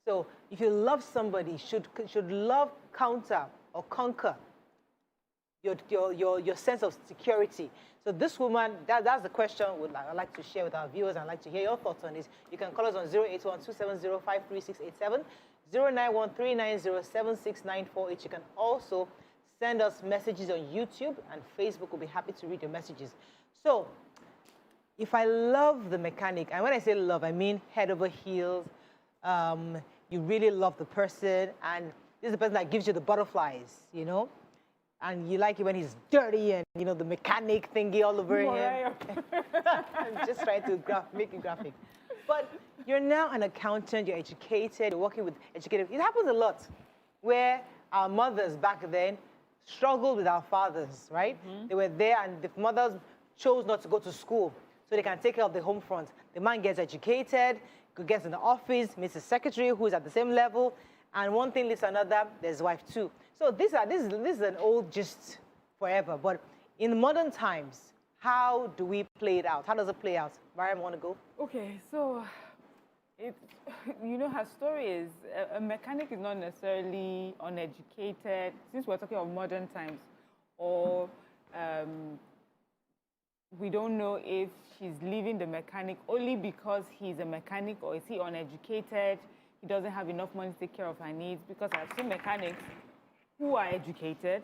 So if you love somebody, should love counter or conquer your sense of security? So this woman, that's the question I'd like to share with our viewers. I'd like to hear your thoughts on this. You can call us on 081-270-53687, 091-390-76948. You can also send us messages on YouTube, and Facebook will be happy to read your messages. So if I love the mechanic, and when I say love, I mean head over heels, you really love the person, and this is the person that gives you the butterflies, and you like it when he's dirty and, the mechanic thingy all over him. I'm just trying to make it graphic. But, You're now an accountant, you're educated, you're working with educated. It happens a lot where our mothers back then struggled with our fathers, right? They were there and the mothers chose not to go to school so they can take care of the home front. The man gets educated, gets in the office, meets a secretary who is at the same level, and one thing leads to another, there's wife too. So this is an old gist forever, but in modern times, how do we play it out? How does it play out? Mariam, want to go? Okay, so, her story is a mechanic is not necessarily uneducated, since we're talking of modern times, or we don't know if she's leaving the mechanic only because he's a mechanic, or is he uneducated, he doesn't have enough money to take care of her needs, because I've seen mechanics who are educated,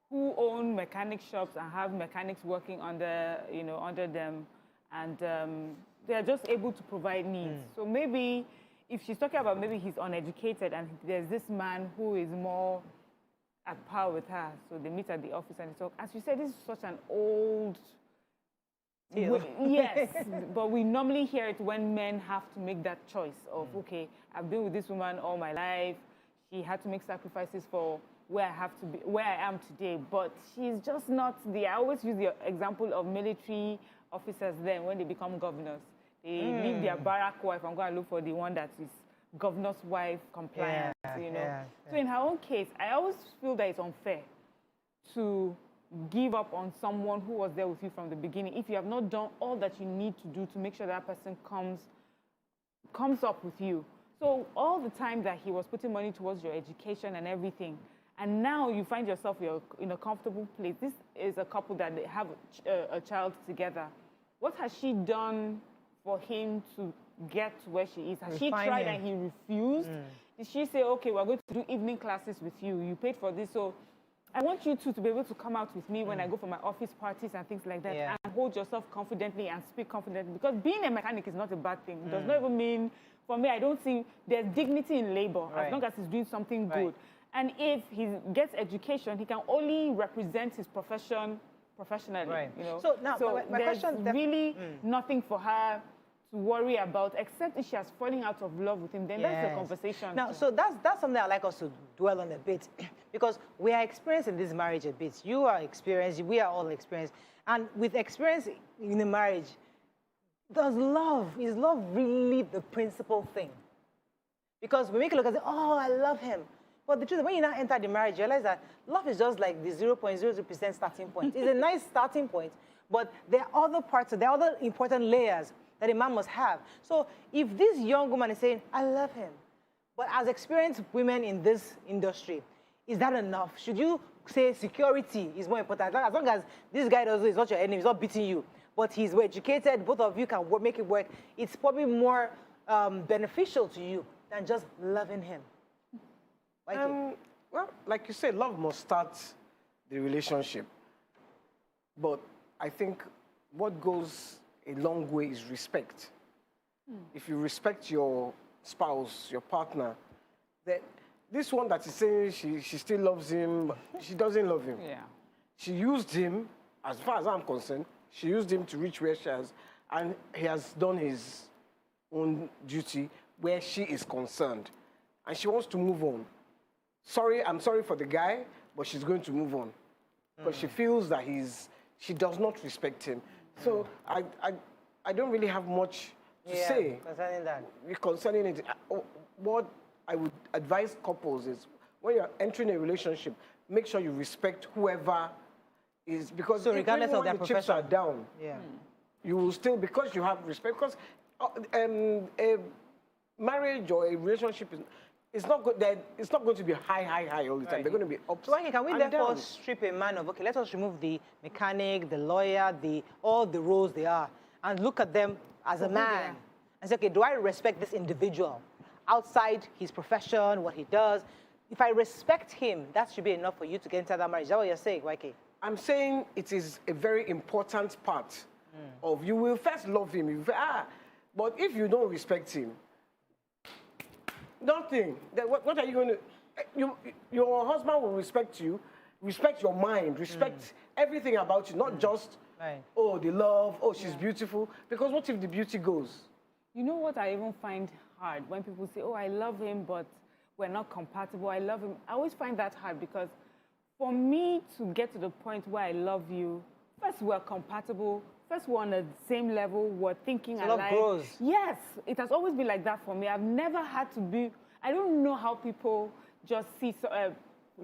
who own mechanic shops and have mechanics working under them, and they're just able to provide needs. So maybe if she's talking about maybe he's uneducated and there's this man who is more at par with her, so they meet at the office and they talk. As you said, this is such an old... Yes, but we normally hear it when men have to make that choice of, okay, I've been with this woman all my life. She had to make sacrifices for where I am today, but she's just not the... I always use the example of military officers then when they become governors. They leave their barrack wife and go and look for the one that is governor's wife compliant, So in her own case, I always feel that it's unfair to give up on someone who was there with you from the beginning if you have not done all that you need to do to make sure that person comes up with you. So all the time that he was putting money towards your education and everything, and now you find yourself in a comfortable place. This is a couple that they have a child together. What has she done for him to get to where she is? Has she tried and he refused? Did she say, okay, we're going to do evening classes with you. You paid for this, so I want you two to be able to come out with me when I go for my office parties and things like that, and hold yourself confidently and speak confidently. Because being a mechanic is not a bad thing. It does not even mean, for me, I don't see there's dignity in labor as long as he's doing something good. And if he gets education, he can only represent his profession professionally. So now, my there's question really nothing for her to worry about, except if she has fallen out of love with him, then that's the conversation. Now, so that's something I'd like us to dwell on a bit, because we are experiencing this marriage a bit. You are experienced, we are all experienced. And with experience in a marriage, is love really the principal thing? Because when we can look and say, oh, I love him. But the truth is, when you now enter the marriage, you realize that love is just like the 0.02% starting point. It's a nice starting point, but there are other parts, there are other important layers that a man must have. So if this young woman is saying, I love him, but as experienced women in this industry, is that enough? Should you say security is more important? As long as this guy is not your enemy, he's not beating you, but he's well educated, both of you can make it work, it's probably more beneficial to you than just loving him. Well, like you said, love must start the relationship. But I think what goes a long way is respect. If you respect your spouse, your partner, that this one that is saying she still loves him, but she doesn't love him. She used him, as far as I'm concerned, she used him to reach where she has, and he has done his own duty where she is concerned. And she wants to move on. I'm sorry for the guy, but she's going to move on. But she feels that she does not respect him. So I don't really have much to say concerning it. What I would advise couples is, when you're entering a relationship, make sure you respect whoever is, because regardless of their profession, chips are down, you will still, because you have respect, because a marriage or a relationship it's not good. It's not going to be high all the time. They're going to be up. So can we therefore strip a man of, okay, let us remove the mechanic, the lawyer, all the roles they are, and look at them as a man and say, okay, do I respect this individual outside his profession, what he does? If I respect him, that should be enough for you to get into that marriage. Is that what you're saying, YK? I'm saying it is a very important part of, you will first love him. But if you don't respect him, nothing. What are you going to... Your husband will respect you, respect your mind, respect everything about you, not just, oh, the love, oh, she's beautiful. Because what if the beauty goes? You know what I even find hard? When people say, oh, I love him, but we're not compatible, I love him. I always find that hard because for me to get to the point where I love you, first we're compatible, first we're on the same level, we're thinking so alike. Love grows. Yes, it has always been like that for me. I've never had to be, I don't know how people just see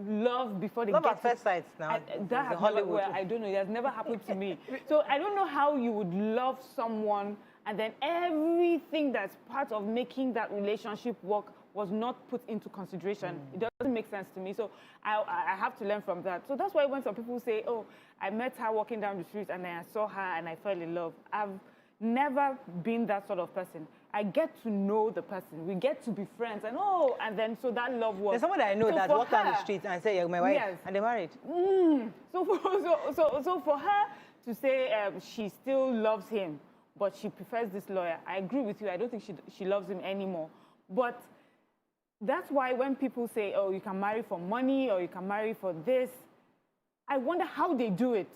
love before they love get at first sight now. That has never, well, I don't know, it has never happened to me. So I don't know how you would love someone and then everything that's part of making that relationship work was not put into consideration. It doesn't make sense to me. So I have to learn from that. So that's why when some people say, oh, I met her walking down the street and then I saw her and I fell in love, I've never been that sort of person. I get to know the person. We get to be friends and then so that love was. There's someone I know that walked down the street and said, you're my wife, and they're married. So for her to say she still loves him, but she prefers this lawyer, I agree with you. I don't think she loves him anymore. But that's why when people say, oh, you can marry for money or you can marry for this, I wonder how they do it.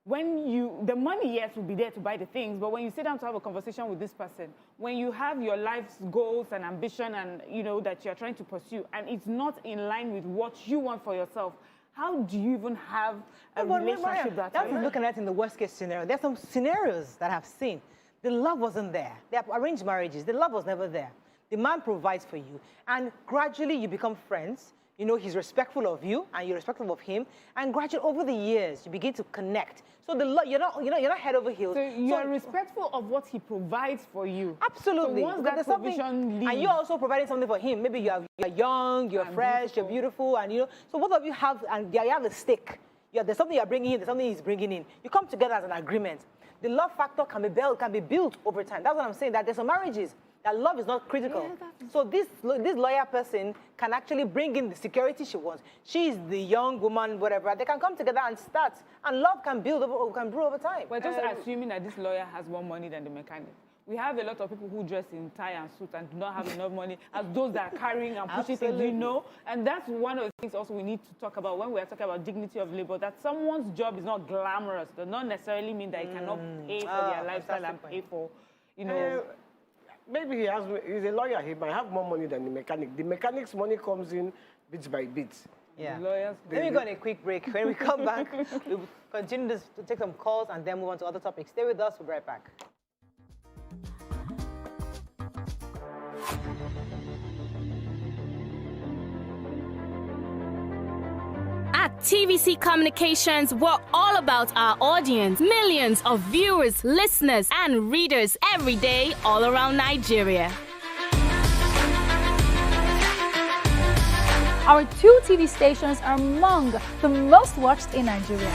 When the money, yes, will be there to buy the things, but when you sit down to have a conversation with this person, when you have your life's goals and ambition and, that you're trying to pursue, and it's not in line with what you want for yourself, how do you even have a relationship that's looking at it in the worst case scenario. There's some scenarios that I've seen. The love wasn't there. They have arranged marriages. The love was never there. The man provides for you, and gradually you become friends. He's respectful of you, and you're respectful of him, and gradually over the years you begin to connect. So you're not head over heels. So you're respectful of what he provides for you. Absolutely. So once that provision leaves, and you're also providing something for him. Maybe you're young, you're fresh, you're beautiful, and so both of you have you have a stake. There's something you're bringing in, there's something he's bringing in. You come together as an agreement. The love factor can be built over time. That's what I'm saying. That there's some marriages that love is not critical. Yeah, so this lawyer person can actually bring in the security she wants. She's the young woman, whatever. They can come together and start, and love can brew over time. We're just assuming that this lawyer has more money than the mechanic. We have a lot of people who dress in tie and suit and do not have enough money as those that are carrying and pushing things, And that's one of the things also we need to talk about when we're talking about dignity of labor, that someone's job is not glamorous. Does not necessarily mean that he cannot pay for their lifestyle and pay for, Maybe he's a lawyer. He might have more money than the mechanic. The mechanic's money comes in bit by bit. Yeah. Lawyers. Let me go on a quick break. When we come back, we'll continue to take some calls and then move on to other topics. Stay with us. We'll be right back. At TVC Communications, we're all about our audience. Millions of viewers, listeners, and readers every day all around Nigeria. Our 2 TV stations are among the most watched in Nigeria.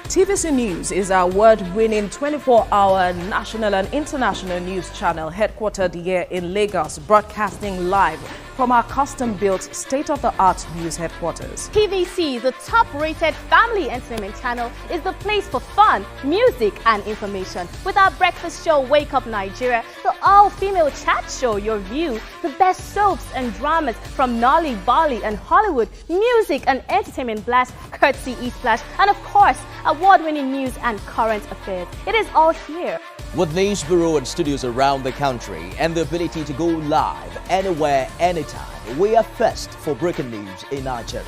TVC News is our award-winning 24-hour national and international news channel headquartered here in Lagos, broadcasting live from our custom-built state-of-the-art news headquarters. TVC, the top-rated family entertainment channel, is the place for fun, music, and information. With our breakfast show, Wake Up Nigeria, the all-female chat show, Your View, the best soaps and dramas from Nolly, Bolly, and Hollywood, music and entertainment blast, courtesy E-Splash, and of course, award-winning news and current affairs. It is all here. With news bureau and studios around the country and the ability to go live anywhere, anytime, we are first for breaking news in Nigeria.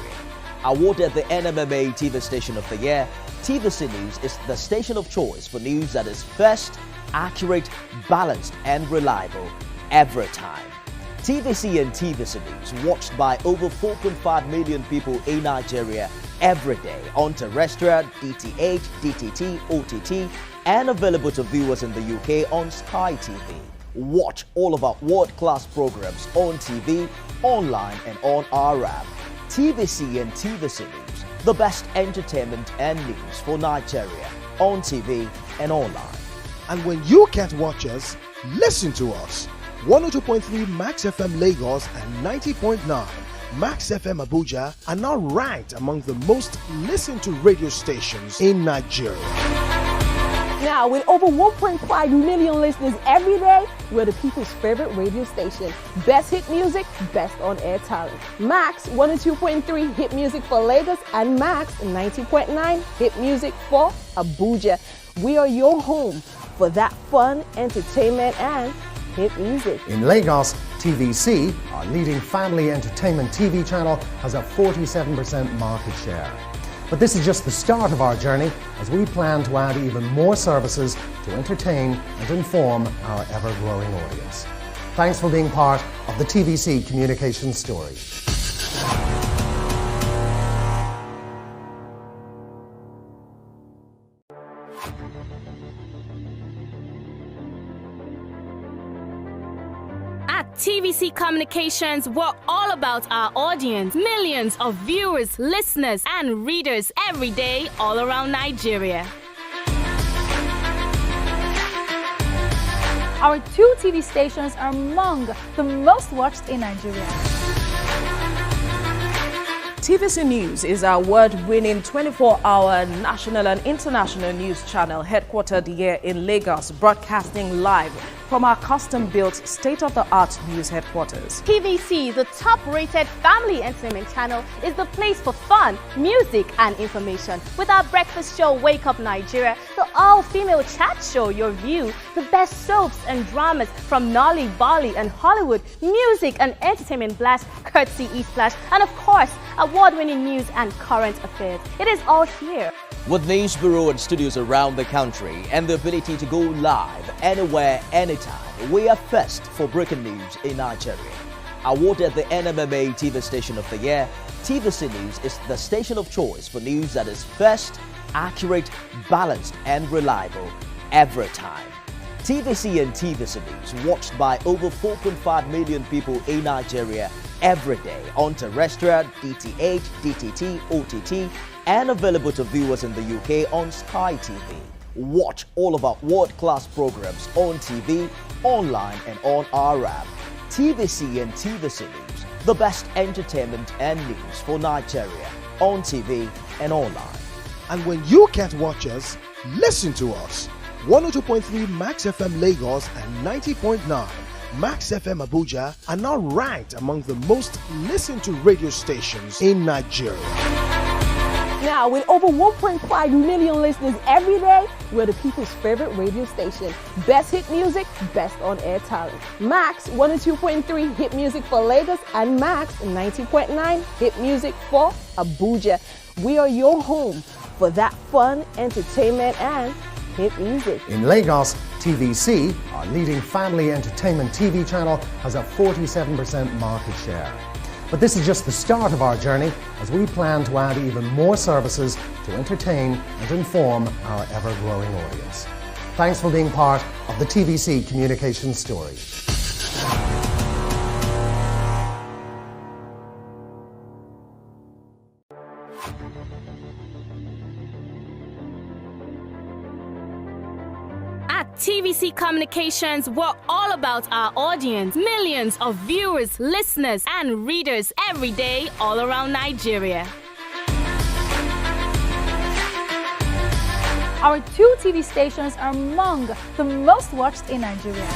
Awarded the NMMA TV Station of the Year, TVC News is the station of choice for news that is first, accurate, balanced, and reliable every time. TVC and TVC News watched by over 4.5 million people in Nigeria every day on terrestrial, DTH, DTT, OTT, and available to viewers in the UK on Sky TV. Watch all of our world-class programs on TV, online, and on our app. TVC and TVC News, the best entertainment and news for Nigeria on TV and online. And when you can't watch us, listen to us. 102.3 Max FM Lagos and 90.9 Max FM Abuja are now ranked among the most listened to radio stations in Nigeria. Now, with over 1.5 million listeners every day, we're the people's favorite radio station. Best hit music, best on-air talent. Max 102.3 hit music for Lagos and Max 90.9 hit music for Abuja. We are your home for that fun, entertainment, and hit music. In Lagos, TVC, our leading family entertainment TV channel, has a 47% market share. But this is just the start of our journey, as we plan to add even more services to entertain and inform our ever-growing audience. Thanks for being part of the TVC communications story. At TVC Communications, we're all about our audience. Millions of viewers, listeners, and readers every day all around Nigeria. Our 2 TV stations are among the most watched in Nigeria. TVC News is our award-winning 24-hour national and international news channel headquartered here in Lagos, broadcasting live from our custom-built state-of-the-art news headquarters. TVC, the top-rated family entertainment channel, is the place for fun, music, and information. With our breakfast show, Wake Up Nigeria, the all-female chat show, Your View, the best soaps and dramas from Nolly, Bali, and Hollywood, music and entertainment blast, courtesy E-Splash, and of course, award-winning news and current affairs. It is all here. With news bureau and studios around the country and the ability to go live anywhere, anytime, we are first for breaking news in Nigeria. Awarded the NMMA TV Station of the Year, TVC News is the station of choice for news that is first, accurate, balanced, and reliable every time. TVC and TVC News watched by over 4.5 million people in Nigeria every day on terrestrial, DTH, DTT, OTT, and available to viewers in the UK on Sky TV. Watch all of our world-class programs on TV, online, and on our app. TVC and TVC News, the best entertainment and news for Nigeria on TV and online. And when you can't watch us, listen to us. 102.3 Max FM Lagos and 90.9 Max FM Abuja are now ranked among the most listened to radio stations in Nigeria. Now, with over 1.5 million listeners every day, we're the people's favorite radio station. Best hit music, best on-air talent. Max 102.3 hit music for Lagos and Max 90.9 hit music for Abuja. We are your home for that fun, entertainment, and hit music. In Lagos, TVC, our leading family entertainment TV channel, has a 47% market share. But this is just the start of our journey, as we plan to add even more services to entertain and inform our ever-growing audience. Thanks for being part of the TVC communications story. At TVC Communications, we're all about our audience. Millions of viewers, listeners, and readers every day all around Nigeria. Our 2 TV stations are among the most watched in Nigeria.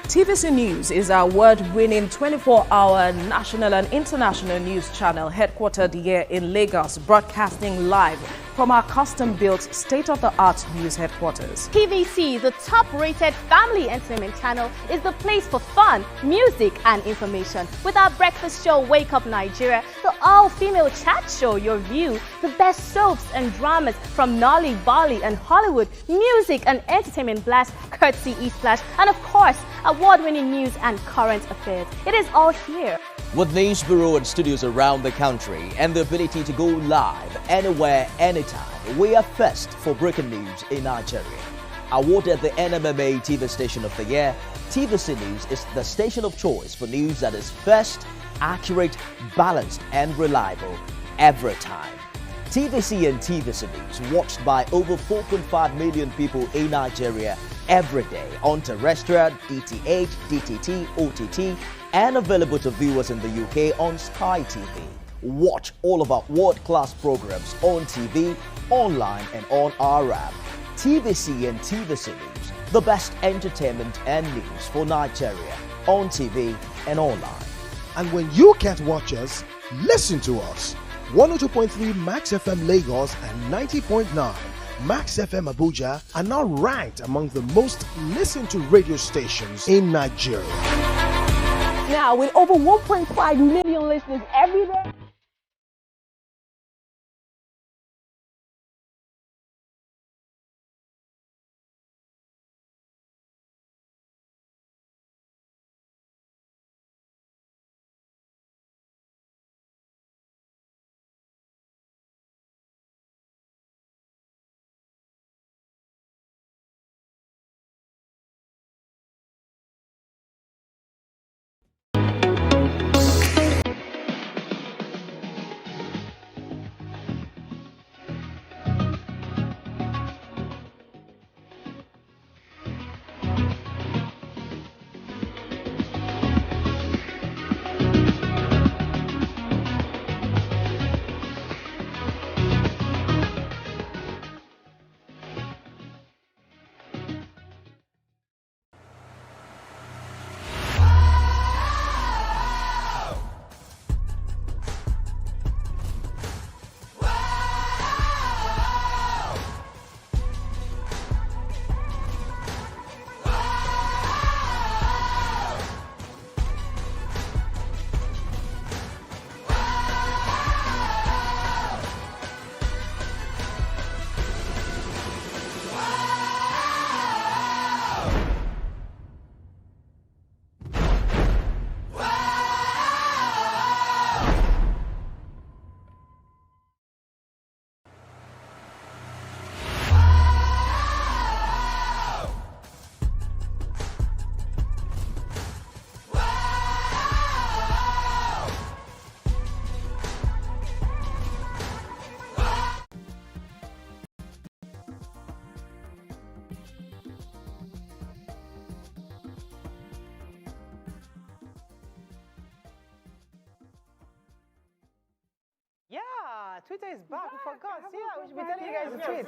TVC News is our award-winning 24-hour national and international news channel headquartered here in Lagos, broadcasting live from our custom-built state-of-the-art news headquarters. TVC, the top-rated family entertainment channel, is the place for fun, music, and information. With our breakfast show, Wake Up Nigeria, the all-female chat show, Your View, the best soaps and dramas from Nolly, Bali, and Hollywood, music and entertainment blast, courtesy E-Splash, and of course, award-winning news and current affairs. It is all here. With news bureau and studios around the country and the ability to go live anywhere, anytime, we are first for breaking news in Nigeria. Awarded the NMMA TV Station of the Year, TVC News is the station of choice for news that is first, accurate, balanced, and reliable every time. TVC and TVC News watched by over 4.5 million people in Nigeria every day on terrestrial, DTH, DTT, OTT, and available to viewers in the UK on Sky TV. Watch all of our world-class programs on TV, online, and on our app. TVC and TVC News, the best entertainment and news for Nigeria on TV and online. And when you can't watch us, listen to us. 102.3 Max FM Lagos and 90.9 Max FM Abuja are now ranked among the most listened to radio stations in Nigeria. Now, with over 1.5 million listeners every day. Yeah, Twitter is back. We forgot. Yeah, we should be telling you guys to tweet.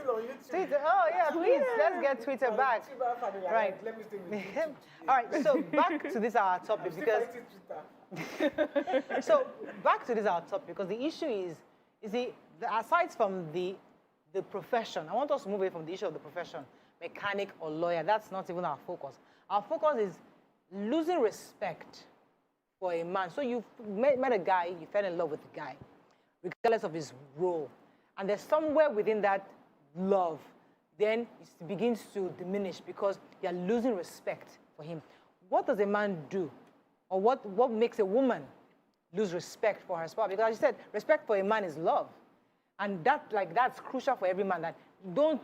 Twitter. Oh, yeah, please. Let's get Twitter back. Right. All right, so back to this our topic because the issue is aside from the profession, I want us to move away from the issue of the profession, mechanic or lawyer. That's not even our focus. Our focus is losing respect for a man. So you met a guy, you fell in love with the guy, regardless of his role. And there's somewhere within that love, then it begins to diminish because you're losing respect for him. What does a man do? Or what makes a woman lose respect for her spouse? Because as you said, respect for a man is love. And that's crucial for every man, that don't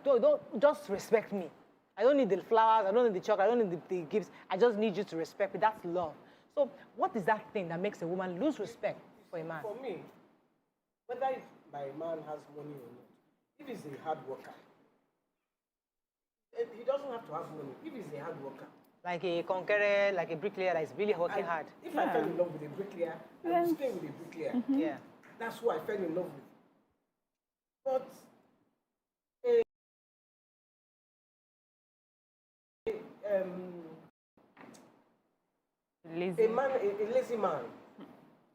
just respect me. I don't need the flowers, I don't need the chocolate, I don't need the gifts. I just need you to respect me. That's love. So what is that thing that makes a woman lose respect for a man? For me, whether if my man has money or not, if he's a hard worker, he doesn't have to have money. If he's a hard worker, like a conqueror, like a bricklayer that is really working hard. If I fell in love with a bricklayer, I will stay with a bricklayer. Yeah. That's who I fell in love with. But a lazy man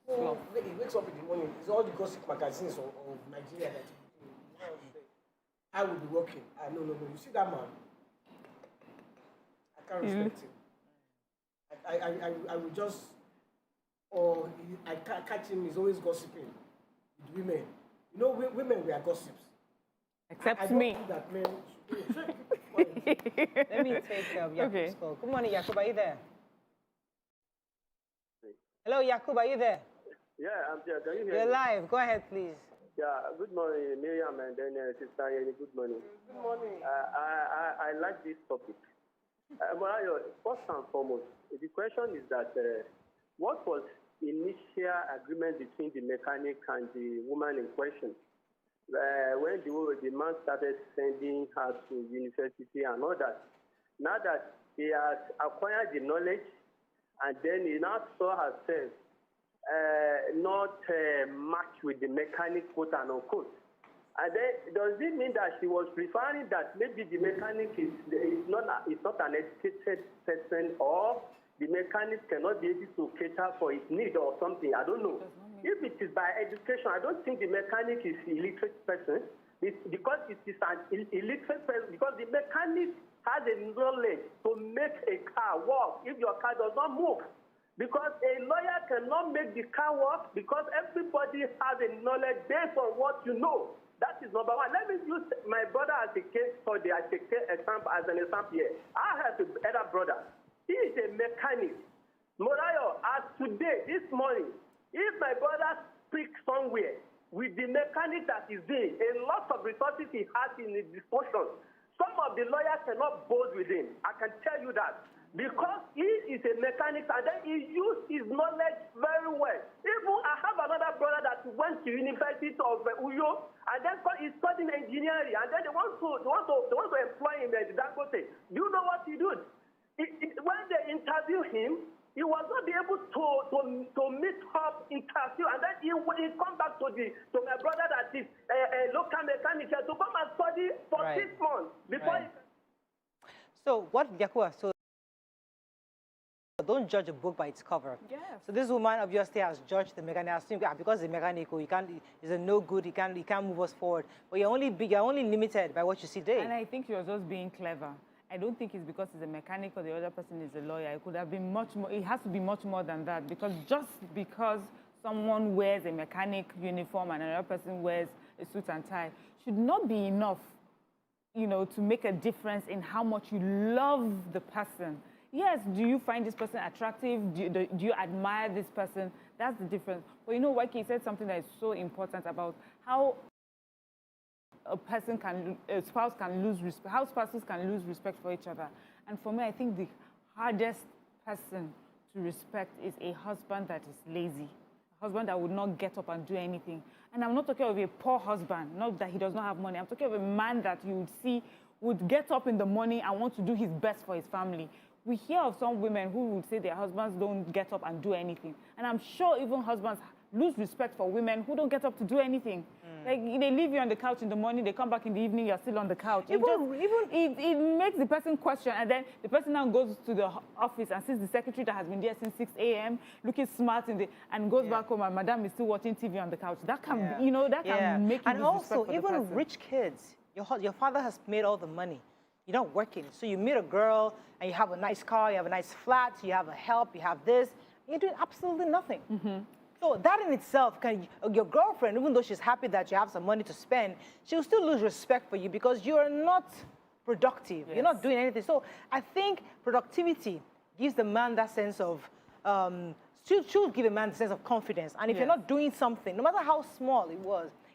who he wakes up in the morning, it's all the gossip magazines of Nigeria that I will be working. No. You see that man? I can't respect him. I will just, I catch him, he's always gossiping with women. You know, women, we are gossips. Except me. Let me take Yakub's call. Good morning, Yakub. Are you there? Hello, Yakub. Are you there? Yeah, I'm there. Can you hear me? You're live. Go ahead, please. Yeah, good morning, Miriam, and then Sister Yeni. Good morning. Good morning. I like this topic. First and foremost, the question is that what was initial agreement between the mechanic and the woman in question? When the man started sending her to university and all that, now that he has acquired the knowledge, and then he now saw herself not matched with the mechanic, quote and unquote. And then does it mean that she was referring that maybe the mechanic is not an educated person, or the mechanic cannot be able to cater for his need or something? I don't know. If it is by education, I don't think the mechanic is an illiterate person. because it is an illiterate person, because the mechanic has a knowledge to make a car work if your car does not move. Because a lawyer cannot make the car work because everybody has a knowledge based on what you know. That is number one. Let me use my brother as a case study, as an example here. I have an elder brother. He is a mechanic. Morayo, as today, this morning, if my brother speaks somewhere with the mechanic that is doing, a lot of resources he has in his disposal, some of the lawyers cannot boast with him. I can tell you that. Because he is a mechanic and then he used his knowledge very well. Even I have another brother that went to University of Uyo and then he's studying engineering and then they want to employ him as Dangote. Do you know what he did? When they interview him, he was not able to meet up interview, and then he come back to my brother that is a local mechanic to come and study for 6 months before. So what Yakua? So don't judge a book by its cover. Yes. So this woman obviously has judged the mechanic because the mechanic is a no good. He can't move us forward. But you're only limited by what you see there. And I think you're just being clever. I don't think it's because he's a mechanic or the other person is a lawyer. It could have been much more. It has to be much more than that, because just because someone wears a mechanic uniform and another person wears a suit and tie should not be enough, you know, to make a difference in how much you love the person. Yes, do you find this person attractive? Do you admire this person? That's the difference. But you know, Waiki said something that is so important about how a spouse can lose respect, how spouses can lose respect for each other. And for me, I think the hardest person to respect is a husband that is lazy, a husband that would not get up and do anything. And I'm not talking of a poor husband, not that he does not have money. I'm talking of a man that you would see would get up in the morning and want to do his best for his family. We hear of some women who would say their husbands don't get up and do anything. And I'm sure even husbands lose respect for women who don't get up to do anything. Like, they leave you on the couch in the morning, they come back in the evening, you're still on the couch. It makes the person question, and then the person now goes to the office and sees the secretary that has been there since 6 a.m., looking smart, and goes back home, and madam is still watching TV on the couch. That can, you know, that can make you lose respect for the person. And also, even rich kids, your father has made all the money. You're not working. So you meet a girl, and you have a nice car, you have a nice flat, you have a help, you have this. You're doing absolutely nothing. So that in itself, your girlfriend, even though she's happy that you have some money to spend, she'll still lose respect for you because you're not productive. Yes. You're not doing anything. So I think productivity gives the man that sense of, should give a man the sense of confidence. And if you're not doing something, no matter how small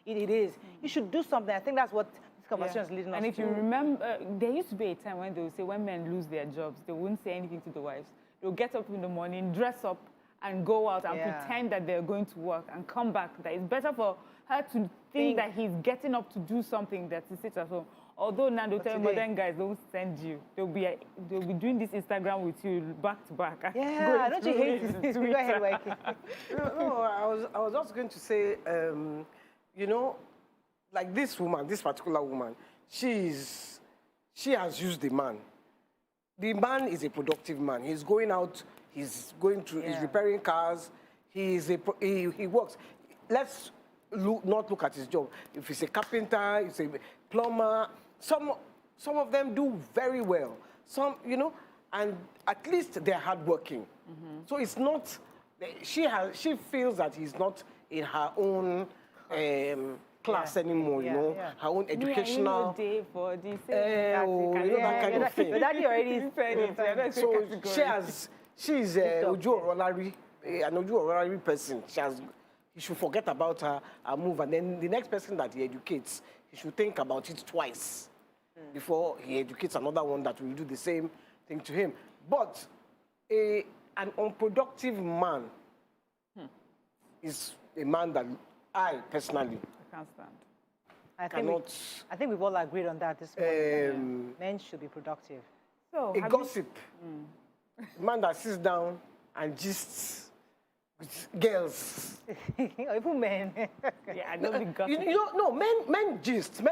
it is, you should do something. I think that's what this conversation is leading us to. And if you remember, there used to be a time when they would say when men lose their jobs, they wouldn't say anything to the wives. They'll get up in the morning, dress up, and go out and pretend that they're going to work and come back. That it's better for her to think that he's getting up to do something that he sits at home. Although now they'll tell you, modern guys don't send you. They'll be doing this Instagram with you back to back. Yeah, don't you hate this? Go ahead, Waiki. No, I was just going to say, you know, like this woman, this particular woman, she has used the man. The man is a productive man. He's going out. He's going to, he's repairing cars, he works. Let's not look at his job. If he's a carpenter, he's a plumber, some of them do very well. Some, you know, and at least they're hardworking. So it's not, she feels that he's not in her own class anymore, you know, her own educational. Day for this, that kind of thing. But Daddy already said it. So she's Oju Orolari, an Oju Orolari person. He should forget about her move, and then the next person that he educates, he should think about it twice before he educates another one that will do the same thing to him. But an unproductive man is a man that I personally can't stand. I think we've all agreed on that this morning. Men should be productive. So, a gossip. A man that sits down and gists with girls. Even men. I don't be gossiping. No, men gist.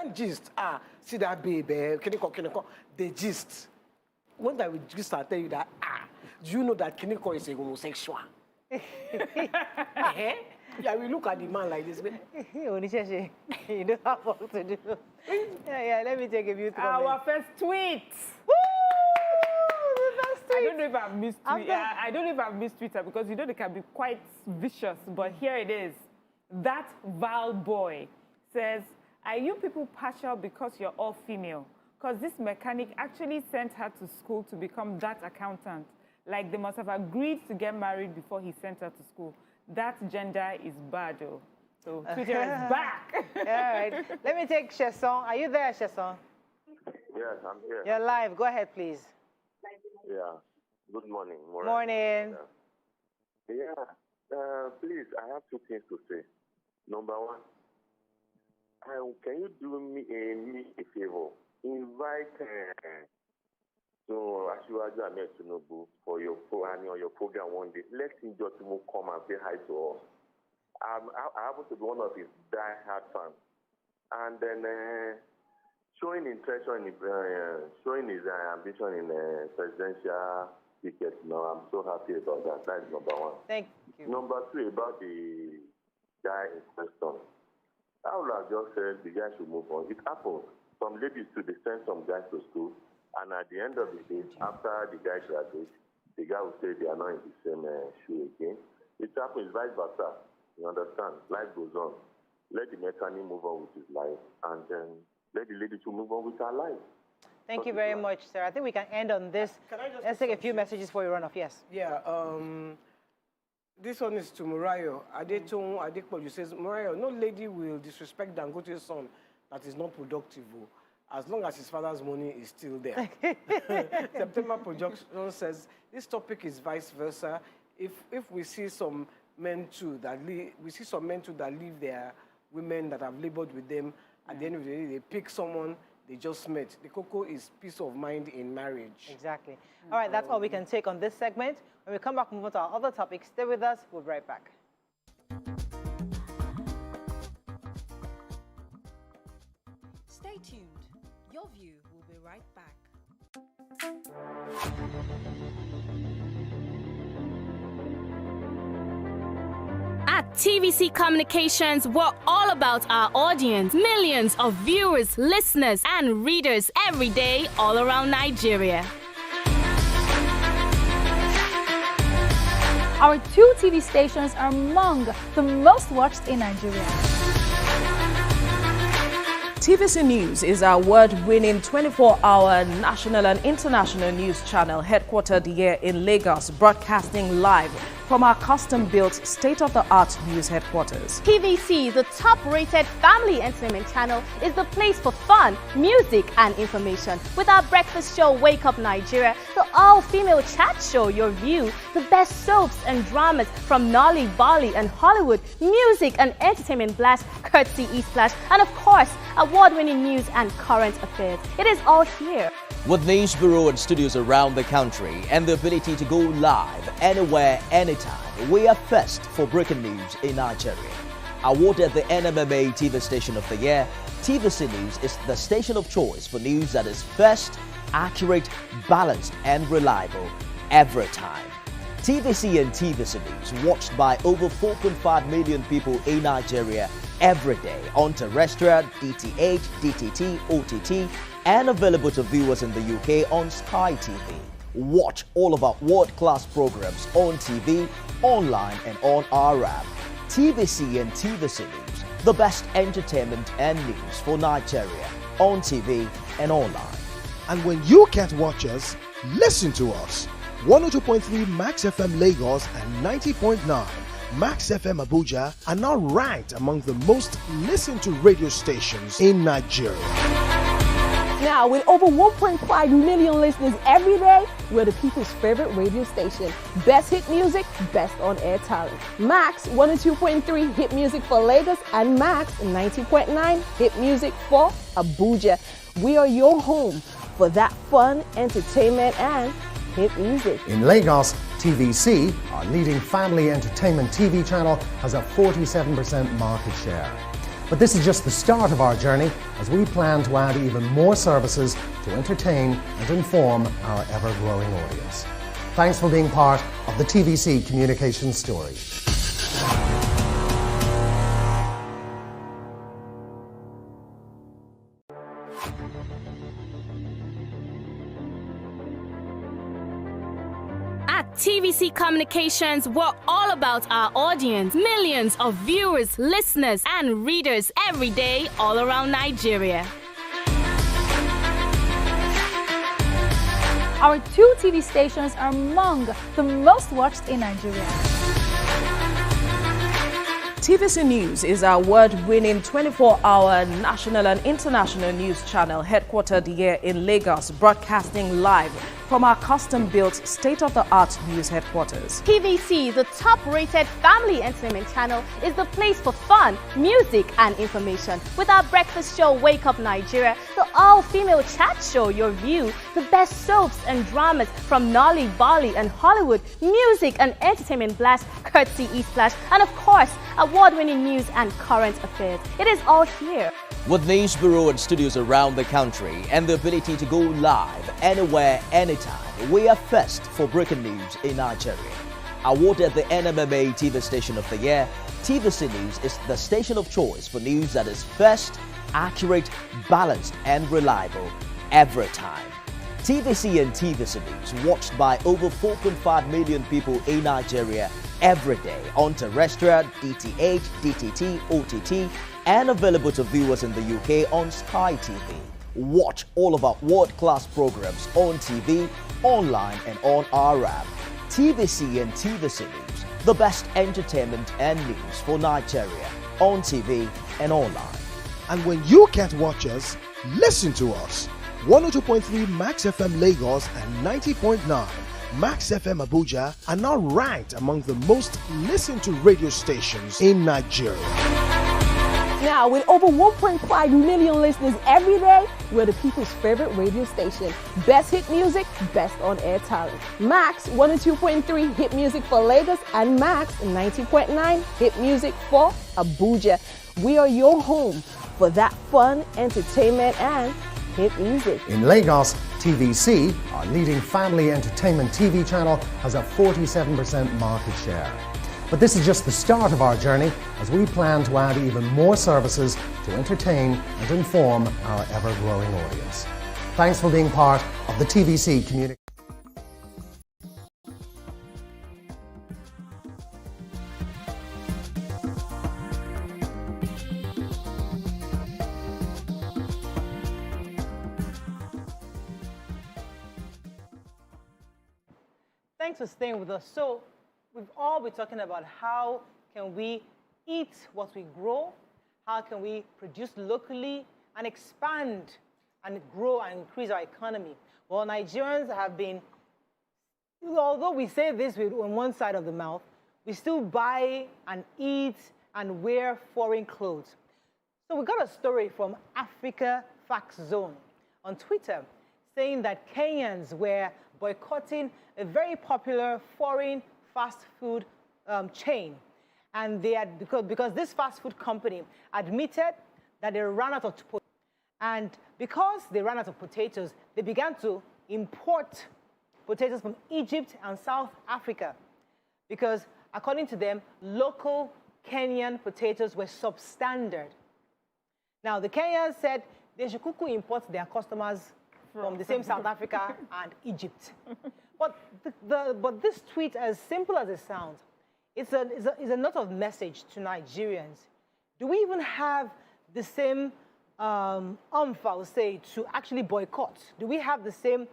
See that baby, Kiniko. They gist. When I will gist, I'll tell you that, do you know that Kiniko is a homosexual? Yeah, we look at the man like this. You don't have work to do. Yeah, let me take a few comments. Our first tweet. I don't know if I've missed Twitter. I don't know if I've missed Twitter because you know they can be quite vicious. But here it is. That Val boy says, "Are you people partial because you're all female? Because this mechanic actually sent her to school to become that accountant. Like they must have agreed to get married before he sent her to school. That gender is bad, though." So Twitter is back. All right. Let me take Chesson. Are you there, Chesson? Yes, I'm here. You're live. Go ahead, please. Yeah. Good morning. Morning. Please, I have two things to say. Number one, can you do me a favor? Invite Asiwaju Ahmed Tinubu for your program one day. Let him just come and say hi to us. I happen to be one of his die-hard fans. And then showing interest in showing his ambition in presidential ticket. I'm so happy about that. That is number one. Thank you. Number two, about the guy in question. I would have just said the guy should move on. It happens. Some ladies too, they send some guys to school, and at the end of the day, after the guy graduates, the guy will say they are not in the same shoe again. It happens vice versa. You understand? Life goes on. Let the mechanic move on with his life, and then let the lady to move on with her life. Thank you very much, sir. I think we can end on this. Let's take a few messages before we run off. Yes. Yeah. This one is to Murayo. Adetong Adekpoju says, Murayo, no lady will disrespect Dangote's son that is not productive, as long as his father's money is still there. September Projection says, this topic is vice versa. If we see some men too that leave their women that have labored with them, at the end of the day, they pick someone they just met. The cocoa is peace of mind in marriage. Exactly. All right, that's all we can take on this segment. When we come back, move on to our other topics. Stay with us. We'll be right back. Stay tuned. Your view will be right back. At TVC Communications, we're all about our audience. Millions of viewers, listeners, and readers every day all around Nigeria. Our 2 TV stations are among the most watched in Nigeria. TVC News is our award-winning 24-hour national and international news channel headquartered here in Lagos, broadcasting live from our custom-built state-of-the-art news headquarters. TVC, the top-rated family entertainment channel, is the place for fun, music, and information. With our breakfast show, Wake Up Nigeria, the all-female chat show, Your View, the best soaps and dramas from Nolly, Bali, and Hollywood, music and entertainment blast, courtesy E-Splash, and of course, award-winning news and current affairs. It is all here. With news bureau and studios around the country and the ability to go live anywhere, anytime, we are first for breaking news in Nigeria. Awarded the NMMA TV Station of the Year, TVC News is the station of choice for news that is first, accurate, balanced, and reliable every time. TVC and TVC News watched by over 4.5 million people in Nigeria every day on terrestrial, DTH, DTT, OTT, and available to viewers in the UK on Sky TV. Watch all of our world-class programs on TV, online, and on our app. TVC and TVC News, the best entertainment and news for Nigeria on TV and online. And when you can't watch us, listen to us. 102.3 Max FM Lagos and 90.9 Max FM Abuja are now ranked among the most listened to radio stations in Nigeria. Now, with over 1.5 million listeners every day, we're the people's favorite radio station. Best hit music, best on-air talent. Max 102.3 hit music for Lagos and Max 90.9 hit music for Abuja. We are your home for that fun, entertainment, and hit music. In Lagos, TVC, our leading family entertainment TV channel, has a 47% market share. But this is just the start of our journey as we plan to add even more services to entertain and inform our ever-growing audience. Thanks for being part of the TVC Communications story. TVC Communications, we're all about our audience. Millions of viewers, listeners, and readers every day all around Nigeria. Our 2 TV stations are among the most watched in Nigeria. TVC News is our award-winning 24-hour national and international news channel headquartered here in Lagos, broadcasting live from our custom-built state-of-the-art news headquarters. TVC, the top-rated family entertainment channel, is the place for fun, music, and information. With our breakfast show, Wake Up Nigeria, the all-female chat show, Your View, the best soaps and dramas from Nolly, Bali, and Hollywood, music and entertainment blast, courtesy E-Splash, and of course, award-winning news and current affairs. It is all here. With news bureau and studios around the country and the ability to go live anywhere, anytime, we are first for breaking news in Nigeria. Awarded the NMMA TV Station of the Year, TVC News is the station of choice for news that is first, accurate, balanced, and reliable every time. TVC and TVC News watched by over 4.5 million people in Nigeria every day on terrestrial, DTH, DTT, OTT, and available to viewers in the UK on Sky TV. Watch all of our world-class programs on TV, online, and on our app. TVC and TVC News, the best entertainment and news for Nigeria on TV and online. And when you can't watch us, listen to us. 102.3 Max FM Lagos and 90.9 Max FM Abuja are now ranked among the most listened to radio stations in Nigeria. Now, with over 1.5 million listeners every day, we're the people's favorite radio station. Best hit music, best on-air talent. Max 102.3 hit music for Lagos and Max 90.9 hit music for Abuja. We are your home for that fun, entertainment, and hit music. In Lagos, TVC, our leading family entertainment TV channel, has a 47% market share. But this is just the start of our journey as we plan to add even more services to entertain and inform our ever-growing audience. Thanks for being part of the TVC community. Thanks for staying with us. So we've all been talking about how can we eat what we grow, how can we produce locally and expand and grow and increase our economy. Well, Nigerians have been, although we say this on one side of the mouth, we still buy and eat and wear foreign clothes. So we got a story from Africa Facts Zone on Twitter saying that Kenyans were boycotting a very popular foreign fast food chain. And they had, because this fast food company admitted that they ran out of potatoes. And because they ran out of potatoes, they began to import potatoes from Egypt and South Africa. Because according to them, local Kenyan potatoes were substandard. Now, the Kenyans said they should import their customers from the same South Africa and Egypt. But this tweet, as simple as it sounds, it's a note of message to Nigerians. Do we even have the same umph, I would say, to actually boycott? Do we have the same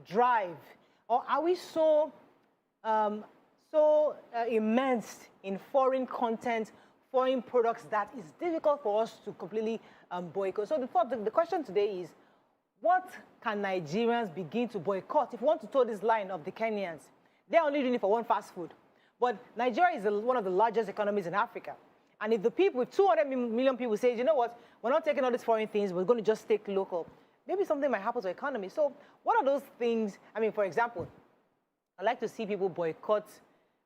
drive? Or are we so immersed in foreign content, foreign products, that it's difficult for us to completely boycott? So the question today is, what can Nigerians begin to boycott? If we want to toe this line of the Kenyans, they're only doing it for one fast food. But Nigeria is one of the largest economies in Africa. And if the people, if 200 million people say, you know what, we're not taking all these foreign things, we're going to just take local, maybe something might happen to the economy. So what are those things? I mean, for example, I like to see people boycott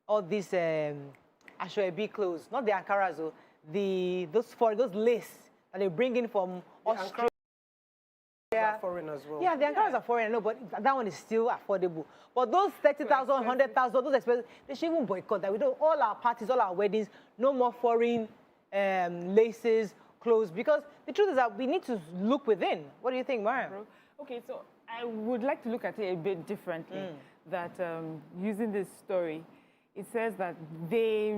all these Ashwebi clothes, not the Ankaras, those lace that they bring in from Australia. Are foreign as well. Yeah, the Ankaras are foreign, no, but that one is still affordable. But those 30,000, 100,000, those expenses, they should even boycott that. We do all our parties, all our weddings, no more foreign laces, clothes, because the truth is that we need to look within. What do you think, Mariam? Okay, so I would like to look at it a bit differently. that using this story, it says that the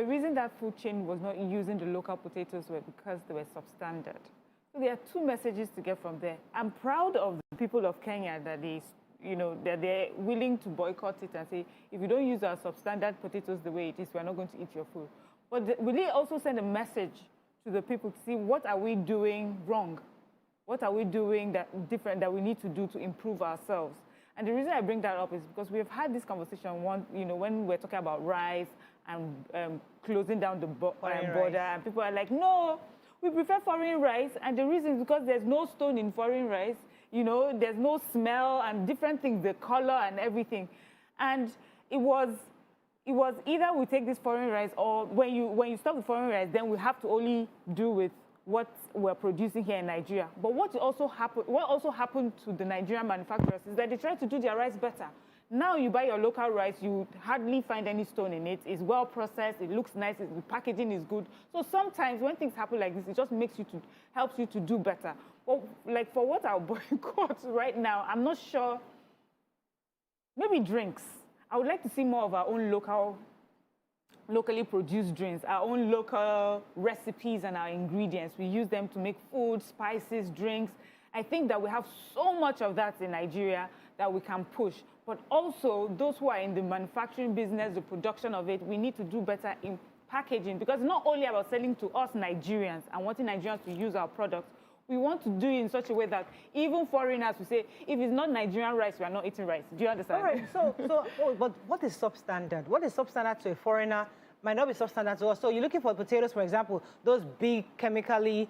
reason that food chain was not using the local potatoes were because they were substandard. So there are two messages to get from there. I'm proud of the people of Kenya that that they're willing to boycott it and say, if you don't use our substandard potatoes the way it is, we're not going to eat your food. But will it also send a message to the people to see what are we doing wrong? What are we doing different that we need to do to improve ourselves? And the reason I bring that up is because we've had this conversation when we're talking about rice and closing down the border, and people are like, no, we prefer foreign rice, and the reason is because there's no stone in foreign rice, there's no smell and different things, the color and everything. And it was either we take this foreign rice, or when you stop the foreign rice, then we have to only do with what we're producing here in Nigeria. But what also happened to the Nigerian manufacturers is that they try to do their rice better. Now you buy your local rice, you hardly find any stone in it. It's well processed, it looks nice, the packaging is good. So sometimes when things happen like this, it just helps you to do better. But like for what our boycott right now, I'm not sure. Maybe drinks. I would like to see more of our own locally produced drinks, our own local recipes and our ingredients. We use them to make food, spices, drinks. I think that we have so much of that in Nigeria that we can push. But also, those who are in the manufacturing business, the production of it, we need to do better in packaging, because it's not only about selling to us Nigerians and wanting Nigerians to use our products. We want to do it in such a way that even foreigners will say, if it's not Nigerian rice, we are not eating rice. Do you understand? All right, but what is substandard? What is substandard to a foreigner might not be substandard to us. So you're looking for potatoes, for example, those big chemically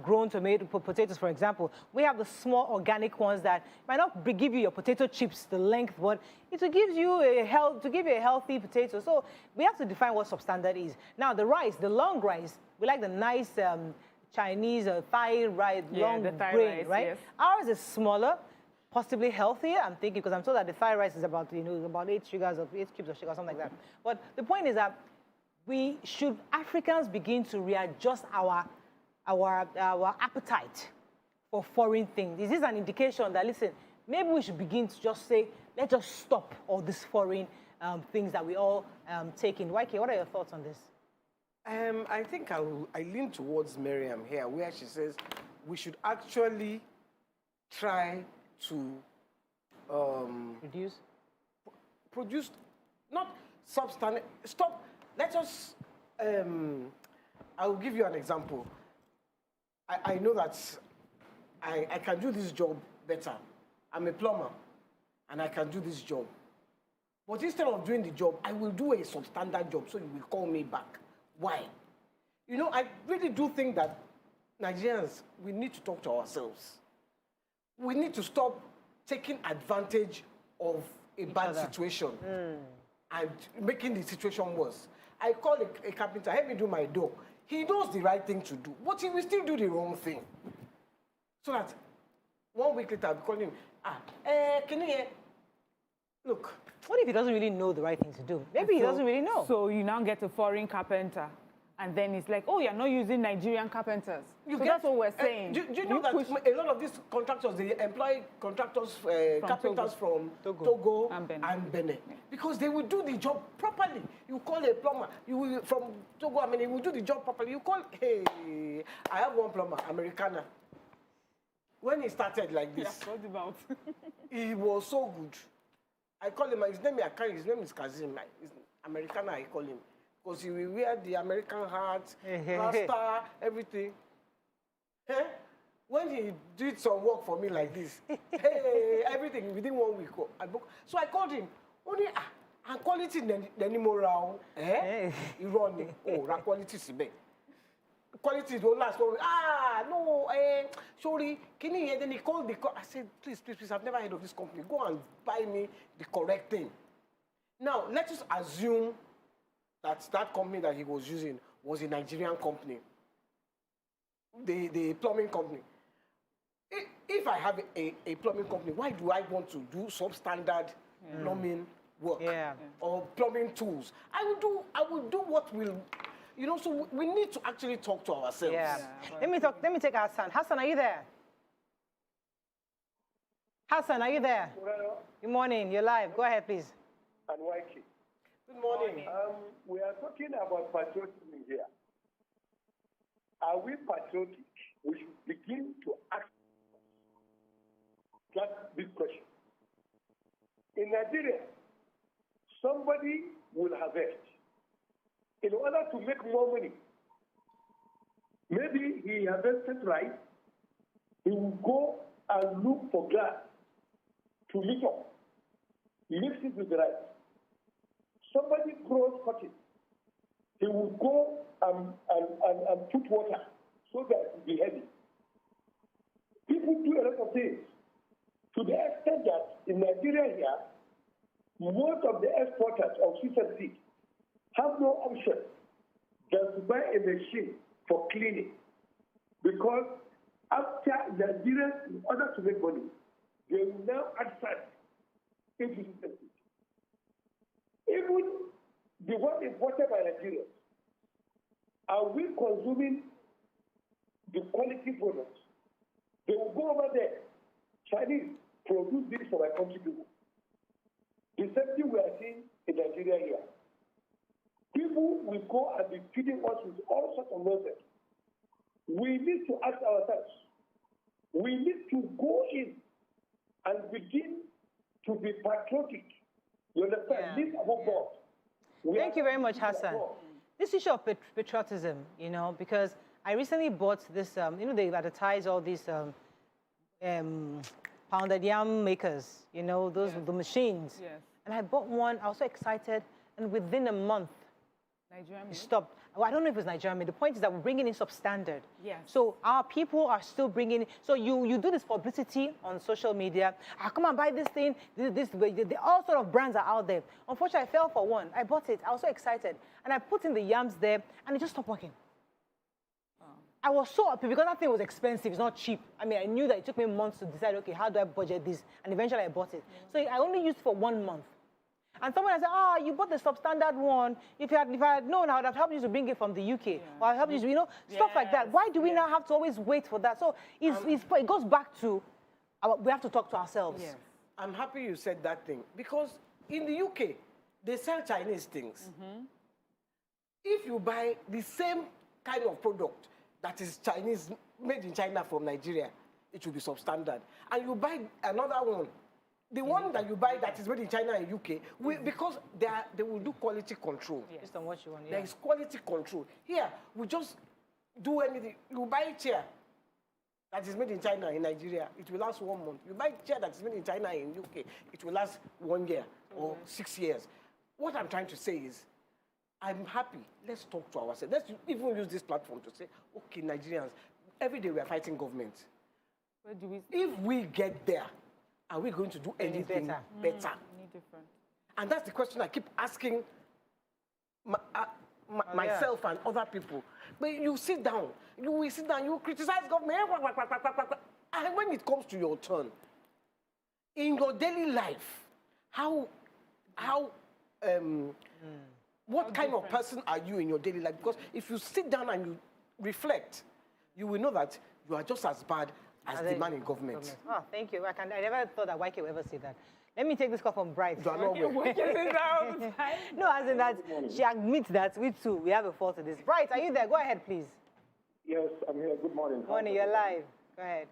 grown potatoes, for example. We have the small organic ones that might not give you your potato chips the length, but it will give you a healthy potato. So we have to define what substandard is. Now the rice, the long rice, we like the nice Chinese Thai rice, long grain, right? Yes. Ours is smaller, possibly healthier, I'm thinking, because I'm told that the Thai rice is about, about 8 cubes of sugar, something like that. But the point is that Africans begin to readjust our appetite for foreign things. Is this an indication that, listen, maybe we should begin to just say, let's just stop all these foreign things that we all take in? YK, what are your thoughts on this? I think I lean towards Miriam here, where she says we should actually try to produce, not substandard, stop. Let us, I'll give you an example. I know that I can do this job better. I'm a plumber, and I can do this job. But instead of doing the job, I will do a substandard job, so you will call me back. Why? I really do think that Nigerians, we need to talk to ourselves. We need to stop taking advantage of a bad situation and making the situation worse. I call a carpenter, help me do my door. He knows the right thing to do, but he will still do the wrong thing. So that 1 week later, I'll be calling him, can you hear? Look. What if he doesn't really know the right thing to do? Maybe he doesn't really know. So you now get a foreign carpenter, and then it's like, oh, you're not using Nigerian carpenters. That's what we're saying. Do you know that a lot of these contractors, they employ contractors, carpenters from Togo and Benin. Because they will do the job properly. You call a plumber, from Togo, he will do the job properly. You call, hey, I have one plumber, Americana. When he started like this, he was so good. I call him, his name is Kazim. He's Americana, I call him. Because he will wear the American hat, rasta, everything. When he did some work for me like this, everything within 1 week, I booked. So I called him. Only, and quality anymore round. He run. Oh, that quality is big. Quality don't last 1 week. No, sorry. Can you hear? Then he called the I said, please, I've never heard of this company. Go and buy me the correct thing. Now, let us assume that company that he was using was a Nigerian company, the plumbing company. If I have a plumbing company, why do I want to do substandard plumbing work or plumbing tools? I will do what will, so we need to actually talk to ourselves. Yeah. Let me take Hassan. Hassan, are you there? Hassan, are you there? Good morning. You're live. Go ahead, please. And Waiki. Good morning. We are talking about patriotism here. Are we patriotic? We should begin to ask that big question. In Nigeria, somebody will harvest. In order to make more money, maybe he harvested rice, he will go and look for glass to mix up, mix it with the rice. Somebody grows cotton, he will go and put water so that it will be heavy. People do a lot of things to the extent that in Nigeria here, most of the exporters of seed have no option than to buy a machine for cleaning. Because after Nigerians, in order to make money, they will now add fat into seed. Even the one imported by Nigerians, are we consuming the quality products? They will go over there. Chinese produce this for my country people. The same thing we are seeing in Nigeria here. People will go and be feeding us with all sorts of nonsense. We need to ask ourselves. We need to go in and begin to be patriotic. You understand? Live above God. Thank you very much, Hassan. This issue of patriotism, you know, because I recently bought this, you know, they advertise all these pounded yam makers, you know, those the machines. Yes. And I bought one. I was so excited, and within a month, it stopped. Well, I don't know if it's Nigerian. The point is that we're bringing in substandard. Yes. So our people are still bringing in. So you do this publicity on social media. Come and buy this thing. All sort of brands are out there. Unfortunately, I fell for one. I bought it. I was so excited. And I put in the yams there, and it just stopped working. I was so happy because that thing was expensive. It's not cheap. I mean, I knew that it took me months to decide, okay, how do I budget this? And eventually I bought it. So I only used it for 1 month. And someone said, you bought the substandard one. If I had known, I would have helped you to bring it from the UK. Or I helped you to, you know, stuff like that. Why do we now have to always wait for that? So it goes back to, we have to talk to ourselves. Yes. I'm happy you said that thing. Because in the UK, they sell Chinese things. If you buy the same kind of product that is Chinese, made in China from Nigeria, it will be substandard. And you buy another one, the one that you buy that is made in China and UK, because they will do quality control. Based on what you want, There is quality control. Here, we just do anything. You buy a chair that is made in China in Nigeria, it will last 1 month. You buy a chair that is made in China in UK, it will last 1 year or 6 years. What I'm trying to say is, I'm happy. Let's talk to ourselves. Let's even use this platform to say, okay, Nigerians, every day we are fighting government. Where do we? If we get there, are we going to do anything better? Any different. And that's the question I keep asking myself and other people. But you sit down, you criticize government, and when it comes to your turn, in your daily life, what kind of person are you in your daily life? Because if you sit down and you reflect, you will know that you are just as bad as the man in government. Oh, thank you. I never thought that YK would ever say that. Let me take this call from Bright. You are not well. No, as in that she admits that we too, we have a fault in this. Bright, are you there? Go ahead, please. Yes, I'm here. Good morning. Morning, you're live. Go ahead.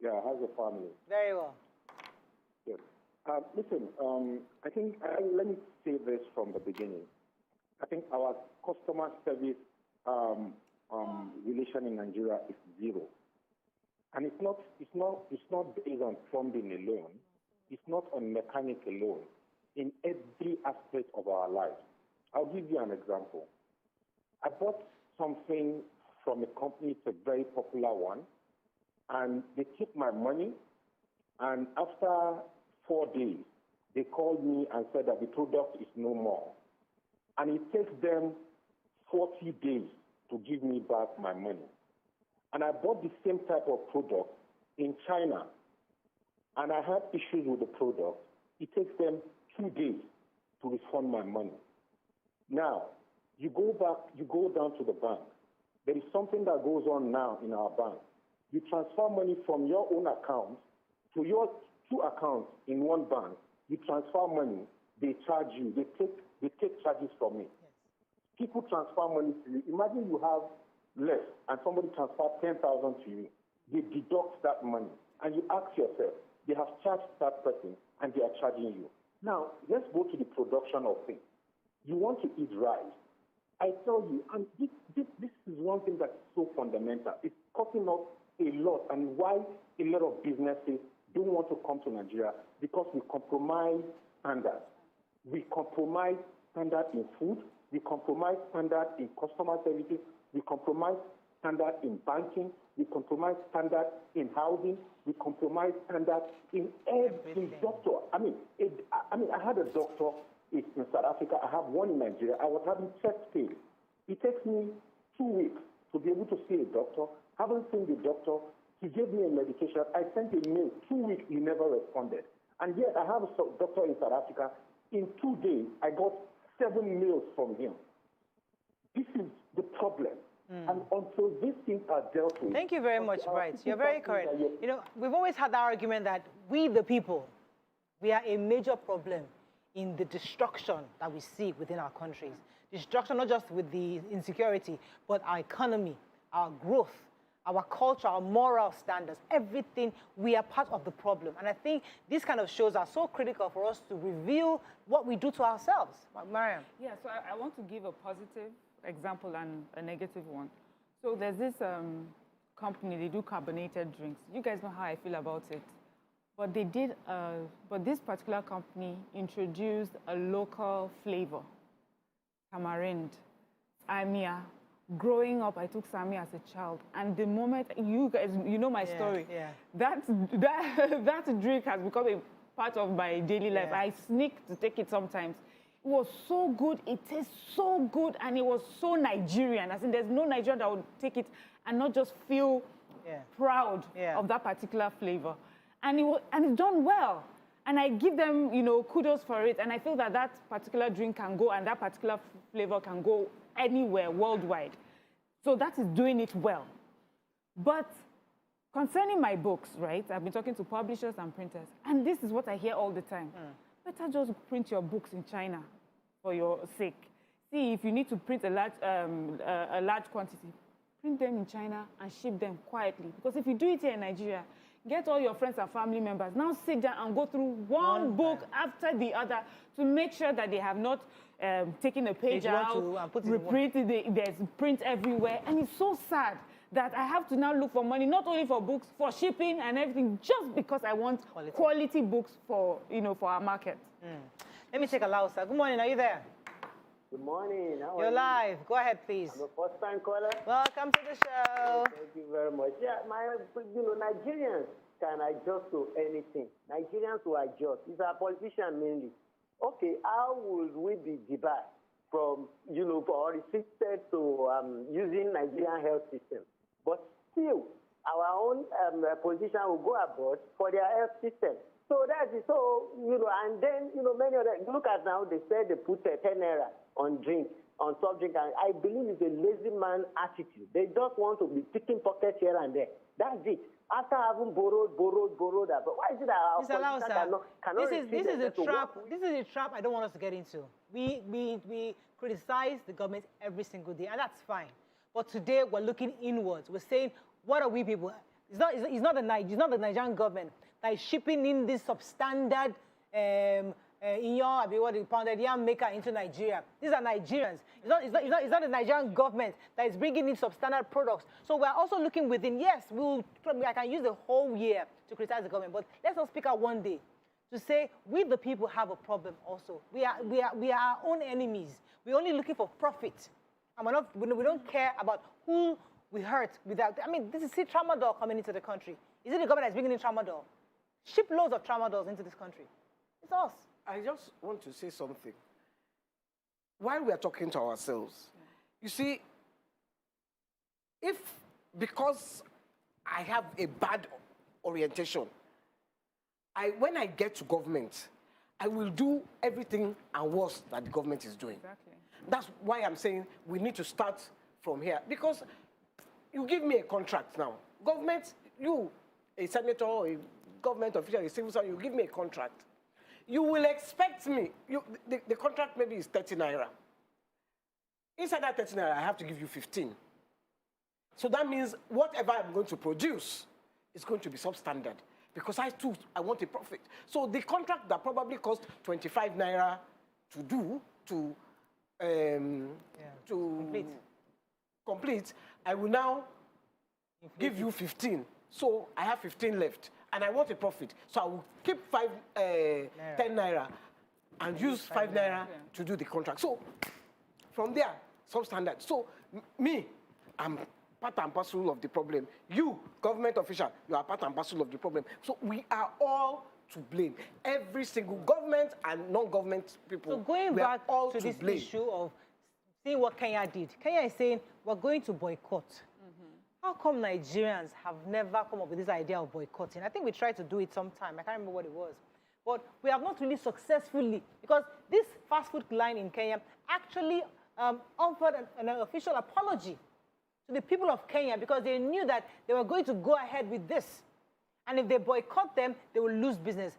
Yeah, how's the family? Very well. Good. Listen, I think, let me say this from the beginning. I think our customer service relation in Nigeria is zero. And it's not based on plumbing alone. It's not on mechanic alone. In every aspect of our lives. I'll give you an example. I bought something from a company, it's a very popular one, and they took my money, and after 4 days, they called me and said that the product is no more. And it takes them 40 days to give me back my money. And I bought the same type of product in China, and I had issues with the product. It takes them 2 days to refund my money. Now, you go down to the bank. There is something that goes on now in our bank. You transfer money from your own account to your 2 accounts in one bank, you transfer money, they charge you, they take charges from it. Yes. People transfer money to you. Imagine you have less and somebody transfers 10,000 to you. They deduct that money and you ask yourself, they have charged that person and they are charging you. Now, let's go to the production of things. You want to eat rice. I tell you, and this is one thing that's so fundamental. It's costing us a lot, and why a lot of businesses don't want to come to Nigeria, because we compromise standards. We compromise standards in food, we compromise standards in customer services, we compromise standards in banking, we compromise standards in housing, we compromise standards in every doctor. I had a doctor in South Africa, I have one in Nigeria. I was having chest pain. It takes me 2 weeks to be able to see a doctor. Haven't seen the doctor. He gave me a medication. I sent a mail. 2 weeks, he never responded. And yet, I have a doctor in South Africa. In 2 days, I got 7 mails from him. This is the problem. And until these things are dealt with... Thank you very much, Bright. You're very correct. You know, we've always had the argument that we, the people, we are a major problem in the destruction that we see within our countries. Destruction not just with the insecurity, but our economy, our growth, our culture, our moral standards, everything, we are part of the problem. And I think these kind of shows are so critical for us to reveal what we do to ourselves. Mariam. Yeah, so I want to give a positive example and a negative one. So there's this company, they do carbonated drinks. You guys know how I feel about it. But they did, but this particular company introduced a local flavor, tamarind, Samia. Growing up, I took Samia as a child, and the moment you guys, you know my story. Yeah. That drink has become a part of my daily life. I sneak to take it sometimes. It was so good. It tastes so good, and it was so Nigerian. I think there's no Nigerian that would take it and not just feel proud of that particular flavor. And it's done well. And I give them, you know, kudos for it. And I feel that that particular drink can go and that particular flavor can go anywhere worldwide. So that is doing it well. But concerning my books, right, I've been talking to publishers and printers, and this is what I hear all the time. Better just print your books in China for your sake. See, if you need to print a large quantity, print them in China and ship them quietly. Because if you do it here in Nigeria, get all your friends and family members, now sit down and go through one book after the other to make sure that they have not taken a page out, reprinted, there's print everywhere. And it's so sad that I have to now look for money, not only for books, for shipping and everything, just because I want quality books for, you know, for our market. Let me take a Lausa. Good morning, are you there? Good morning. How are You're you? live. Go ahead, please. I'm a first-time caller. Welcome to the show. Thank you very much. Yeah, Nigerians can adjust to anything. Nigerians will adjust. It's our politicians mainly. Okay, how would we be debarred from, or restricted to using Nigerian health system? But still, our own politicians will go abroad for their health system. So that's it. So, and then, many other, look at now, they said they put 10 naira on drink, on soft drink, and I believe it's a lazy man attitude. They just want to be picking pockets here and there. That's it. After having borrowed, but why is it that our politicians cannot this is a trap. This is a trap I don't want us to get into. We criticize the government every single day, and that's fine. But today we're looking inwards. We're saying, what are we people? It's not the Nigerian government that is shipping in this substandard pounded yam maker into Nigeria. These are Nigerians. It's not the Nigerian government that is bringing in substandard products. So we're also looking within. Yes, I can use the whole year to criticize the government, but let's not speak out one day to say we the people have a problem also. We are our own enemies. We're only looking for profit, and we don't care about who we hurt without. I mean, this is tramadol coming into the country. Is it the government that's bringing in tramadol? Ship loads of tramadols into this country. It's us. I just want to say something. While we are talking to ourselves, you see, because I have a bad orientation, when I get to government, I will do everything and worse that the government is doing. Exactly. That's why I'm saying we need to start from here. Because you give me a contract now. Government, you, a senator, a government official, a civil servant, you give me a contract. You will expect me, the contract maybe is 30 naira. Inside that 30 naira, I have to give you 15. So that means whatever I'm going to produce is going to be substandard because I want a profit. So the contract that probably cost 25 naira to do, to complete, I will now give you 15. So I have 15 left, and I want a profit. So I will keep 10 naira, and use 5 naira to do the contract. So from there, substandard. So me, I'm part and parcel of the problem. You, government official, you are part and parcel of the problem. So we are all to blame. Every single government and non-government people. So going back to this issue of seeing what Kenya did. Kenya is saying, we're going to boycott. How come Nigerians have never come up with this idea of boycotting? I think we tried to do it sometime. I can't remember what it was. But we have not really successfully, because this fast food line in Kenya actually offered an official apology to the people of Kenya because they knew that they were going to go ahead with this. And if they boycott them, they will lose business.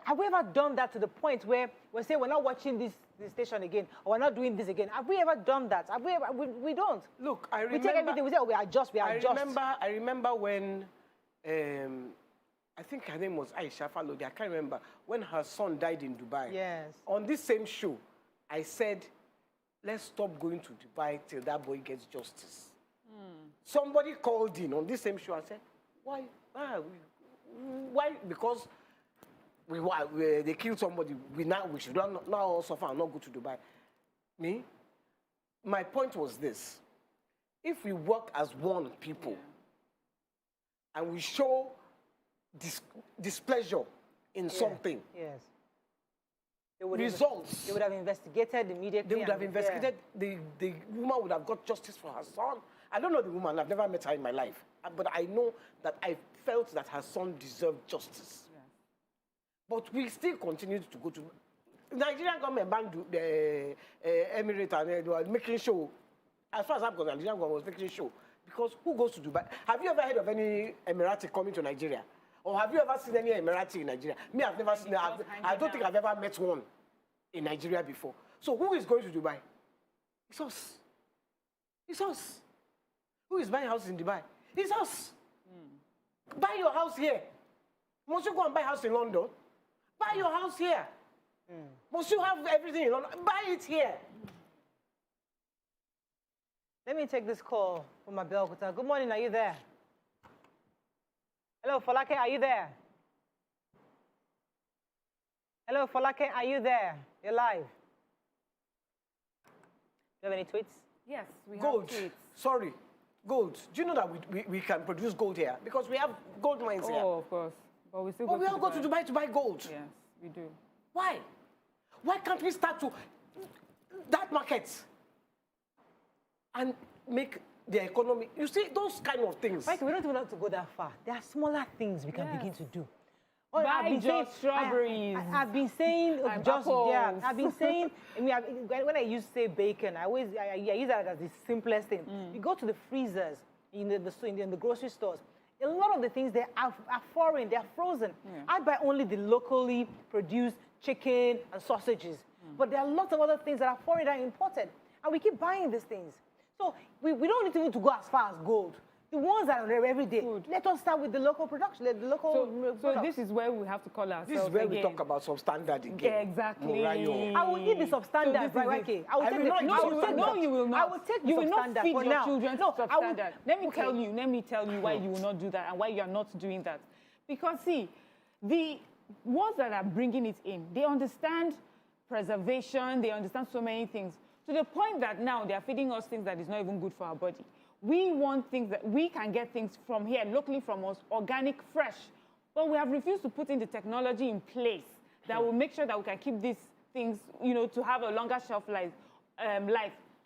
Have we ever done that to the point where we say we're not watching this station again, or we're not doing this again? Have we ever done that? Have we ever? We don't. Look, I remember. We take everything. We say, oh, we adjust. I remember when, I think her name was Aisha Falodi. I can't remember when her son died in Dubai. Yes. On this same show, I said, let's stop going to Dubai till that boy gets justice. Somebody called in on this same show and said, why? Why? Because they killed somebody. We should not all suffer and not go to Dubai. My point was this: if we work as one people and we show displeasure in something, results. They would have investigated immediately. They would have investigated. The woman would have got justice for her son. I don't know the woman. I've never met her in my life, but I know that I felt that her son deserved justice. But we still continue to go to Nigerian government banned the Emirates and they were making show. As far as I'm concerned, Nigerian government was making show. Because who goes to Dubai? Have you ever heard of any Emirati coming to Nigeria? Or have you ever seen any Emirati in Nigeria? Me, I've never seen. I don't think I've ever met one in Nigeria before. So who is going to Dubai? It's us. It's us. Who is buying houses in Dubai? It's us. Buy your house here. Must you go and buy a house in London? Buy your house here. Must you have everything in London? Buy it here. Let me take this call from Abeokuta. Good morning, are you there? Hello, Folake, are you there? Hello, Folake, are you there? You're live. Do you have any tweets? Yes, we gold. have tweets. Sorry, gold. Do you know that we can produce gold here? Because we have gold mines here. Oh, of course. But we still all go to Dubai to buy gold. Yes, we do. Why? Why can't we start to that market and make the economy? You see, those kind of things. Mike, we don't even have to go that far. There are smaller things we can begin to do. Buy just strawberries. I've been saying just I've been saying. When I used to say bacon, I use that as the simplest thing. You go to the freezers in the grocery stores. A lot of the things there are foreign, they are frozen. I buy only the locally produced chicken and sausages. But there are lots of other things that are foreign that are imported. And we keep buying these things. So we don't need to go as far as gold. The ones that are there every day. Let us start with the local production, the local So this is where we have to call ourselves. This is where we talk about substandard again. Yeah, exactly. I will eat the substandard, right? I will take the No, you will not. I will take the you will not feed your children substandard. Let me tell you why you will not do that and why you are not doing that. Because see, the ones that are bringing it in, they understand preservation, they understand so many things, to the point that now they are feeding us things that is not even good for our body. We want things that we can get things from here, locally from us, organic, fresh. But we have refused to put in the technology in place that will make sure that we can keep these things, to have a longer shelf life.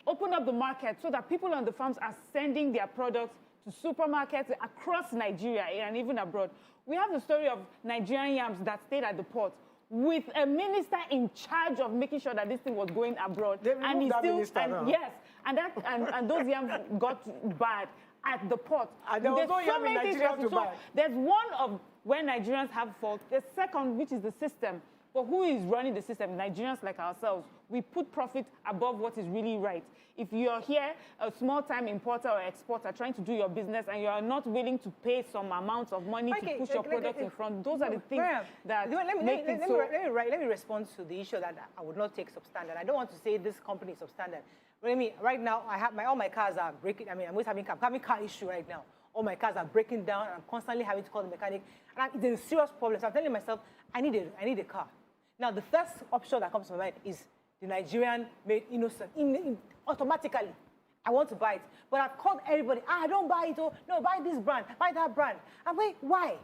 Open up the market so that people on the farms are sending their products to supermarkets across Nigeria and even abroad. We have the story of Nigerian yams that stayed at the port with a minister in charge of making sure that this thing was going abroad. They removed that minister now. Yes, and those yams got bad. at the port. And there was no yam in things Nigeria to so buy. there's one of where Nigerians have fault. The second, which is the system. But who is running the system? Nigerians like ourselves. We put profit above what is really right. If you're here, a small-time importer or exporter trying to do your business and you are not willing to pay some amount of money to push your product in front, those are the things that make it so... Let me respond to the issue that I would not take substandard. I don't want to say this company is substandard. But I mean, right now, I have all my cars are breaking. I mean, I'm having car issue right now. All my cars are breaking down, and I'm constantly having to call the mechanic. And it's a serious problem. So I'm telling myself, I need a car. Now, the first option that comes to my mind is the Nigerian made innocent. Automatically, I want to buy it. But I've called everybody. I don't buy it. Oh, no, buy this brand. Buy that brand. I'm like, why?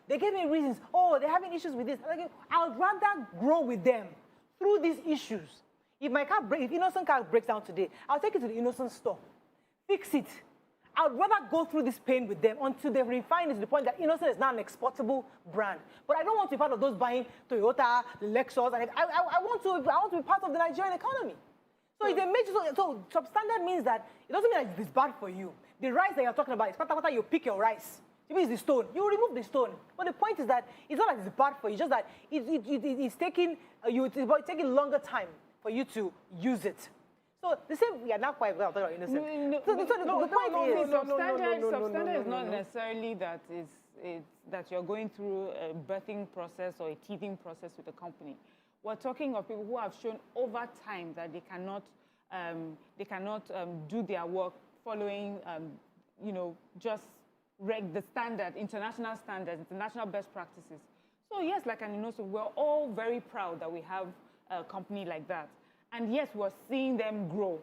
They gave me reasons. Oh, they're having issues with this. I'm like, I would rather grow with them through these issues. If my car if innocent car breaks down today, I'll take it to the innocent store. Fix it. I would rather go through this pain with them until they refine it to the point that innocent is now an exportable brand. But I don't want to be part of those buying Toyota, Lexus, and I want to be part of the Nigerian economy. So if they make so substandard means that it doesn't mean that it's bad for you. The rice that you're talking about is pata, you pick your rice. If it's the stone, you remove the stone. But the point is that it's not that it's bad for you, just that it's taking longer time for you to use it. So the same, we are not quite well talking about innocent. Substandard is not necessarily that that you're going through a birthing process or a teething process with a company. We're talking of people who have shown over time that they cannot do their work following, just the standard, international standards, international best practices. So yes, like an innocent, we're all very proud that we have a company like that. And yes, we're seeing them grow.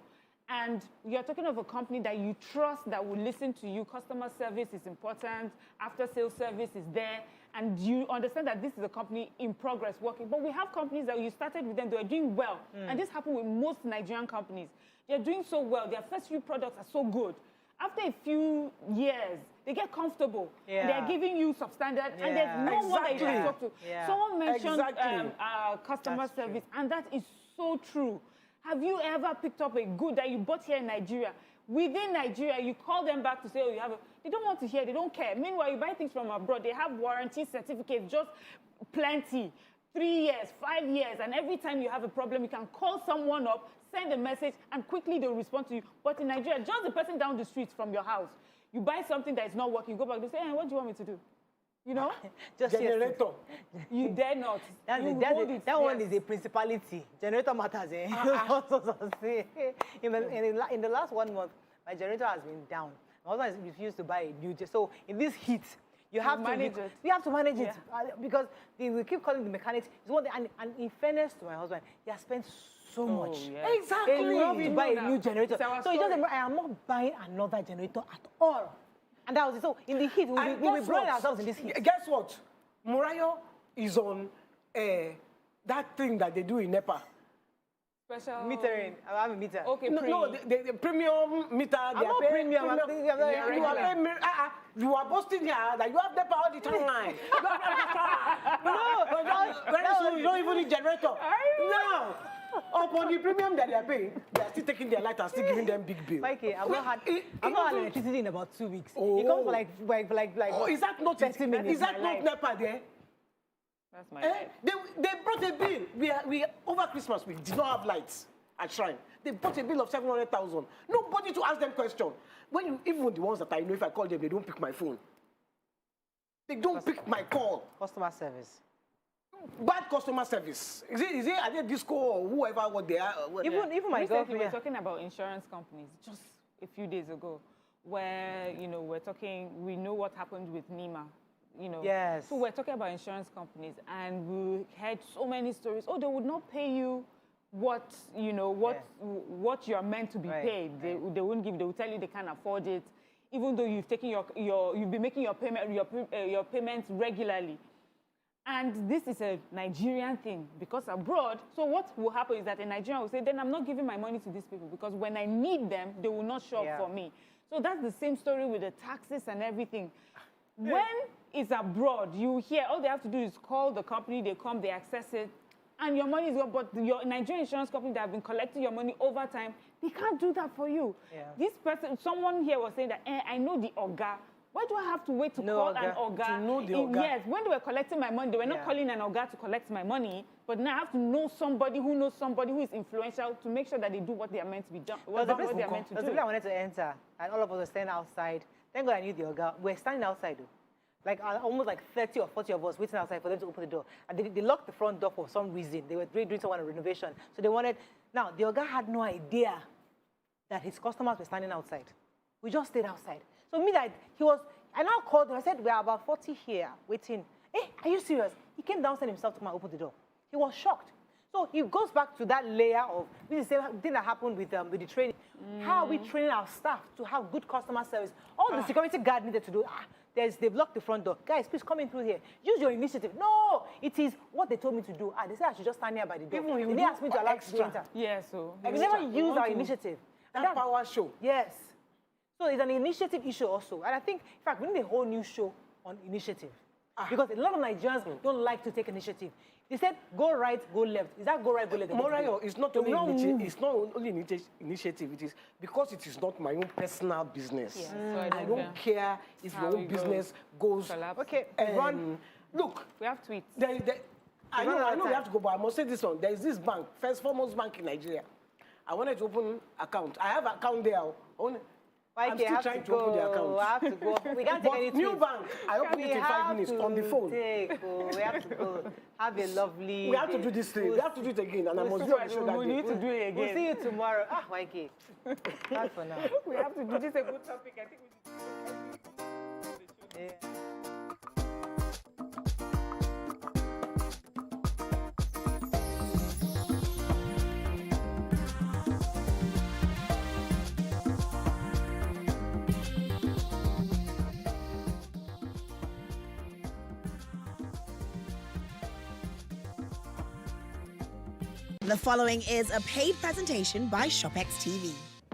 And you're talking of a company that you trust, that will listen to you. Customer service is important. After-sales service is there. And you understand that this is a company in progress working. But we have companies that you started with them, they are doing well. And this happened with most Nigerian companies. They're doing so well. Their first few products are so good. After a few years, they get comfortable. And they're giving you substandard. And there's no one that you can talk to. Someone mentioned customer service. And that is so true. Have you ever picked up a good that you bought here in Nigeria? Within Nigeria, you call them back to say, oh, you have a... They don't want to hear, they don't care. Meanwhile, you buy things from abroad, they have warranty certificates, just plenty. 3 years, 5 years, and every time you have a problem, you can call someone up, send a message, and quickly they'll respond to you. But in Nigeria, just the person down the street from your house, you buy something that is not working, you go back, they say, hey, what do you want me to do? You know? Just generator. You dare not. That one is a principality. Generator matters. In the last 1 month, my generator has been down. My husband has refused to buy a new generator. So in this heat, you have to manage it. You have to manage it because they will keep calling the mechanics. And in fairness to my husband, he has spent so much. Exactly. He loves to buy a new generator. So he just, I am not buying another generator at all. And that was it. So in the heat, we'll be blowing ourselves in this heat. Guess what? Morayo is on that thing that they do in NEPA. Special metering. I have a meter. Okay, no, the premium meter. I'm not premium. You are boasting here that you have NEPA all the time. Very soon you don't even need generator. No. Upon the premium that they are paying, they are still taking their light and still giving them big bill. Mikey, I've not had electricity in about 2 weeks. It comes for like is that not 30 minutes? Is that not NEPA there? That's my life. They brought a bill. We over Christmas we did not have lights at Shrine. They brought a bill of 700,000. Nobody to ask them question. Even the ones that I know, if I call them, they don't pick my phone. They don't pick my call. Customer service. Bad customer service. Is it are they Disco or whoever what they are? Even my girlfriend. We were talking about insurance companies just a few days ago, where we know what happened with NEMA. Yes. So we're talking about insurance companies, and we heard so many stories. Oh, they would not pay you what you're meant to be paid. They won't give. They will tell you they can't afford it, even though you've taken you've been making your payments regularly. And this is a Nigerian thing, because abroad, so what will happen is that a Nigerian will say, then I'm not giving my money to these people, because when I need them, they will not show up for me. So that's the same story with the taxes and everything. When it's abroad, you hear, all they have to do is call the company, they come, they access it, and your money is gone, but your Nigerian insurance company that have been collecting your money over time, they can't do that for you. Yeah. This person, someone here was saying that, I know the Oga. Why do I have to wait to call an Oga? To know the Oga. Yes, when they were collecting my money, they were not calling an Oga to collect my money, but now I have to know somebody who knows somebody who is influential to make sure that they do what they are meant to be done. What they are meant to do. I wanted to enter, and all of us were standing outside. Thank God I knew the Oga. We're standing outside, though. Like almost like 30 or 40 of us waiting outside for them to open the door. And they locked the front door for some reason. They were doing some kind of renovation. So they wanted... Now, the Oga had no idea that his customers were standing outside. We just stayed outside. So me, that he was... I now called him. I said, we are about 40 here waiting. Hey, are you serious? He came downstairs himself to come and open the door. He was shocked. So he goes back to that layer of... This is the same thing that happened with the training. How are we training our staff to have good customer service? All the security guard needed to do... They've locked the front door. Guys, please come in through here. Use your initiative. No, it is what they told me to do. They said I should just stand here by the door. They didn't ask me to allow you to enter. Yeah, so... We never use our initiative. That power show. Yes. So it's an initiative issue also. And I think, in fact, we need a whole new show on initiative. Because a lot of Nigerians don't like to take initiative. They said, go right, go left. Is that go right, go left? Morayo, it's not only initiative. It is because it is not my own personal business. Yes. I don't care if your own business goes. Okay, look. We have tweets. I know we have to go, but I must say this one. There is this bank, first foremost bank in Nigeria. I wanted to open account. I have an account there. I'm still trying to open the account. I have to go. We can't take any new bank. I open it in 5 minutes on the phone. We have to go. Have a lovely... We have to do this thing. We have to do it again. And I must do it that day. We need to do it again. We'll see you tomorrow. YK. Bye for now. We have to do this. A good topic. I think we need to... The following is a paid presentation by ShopX TV.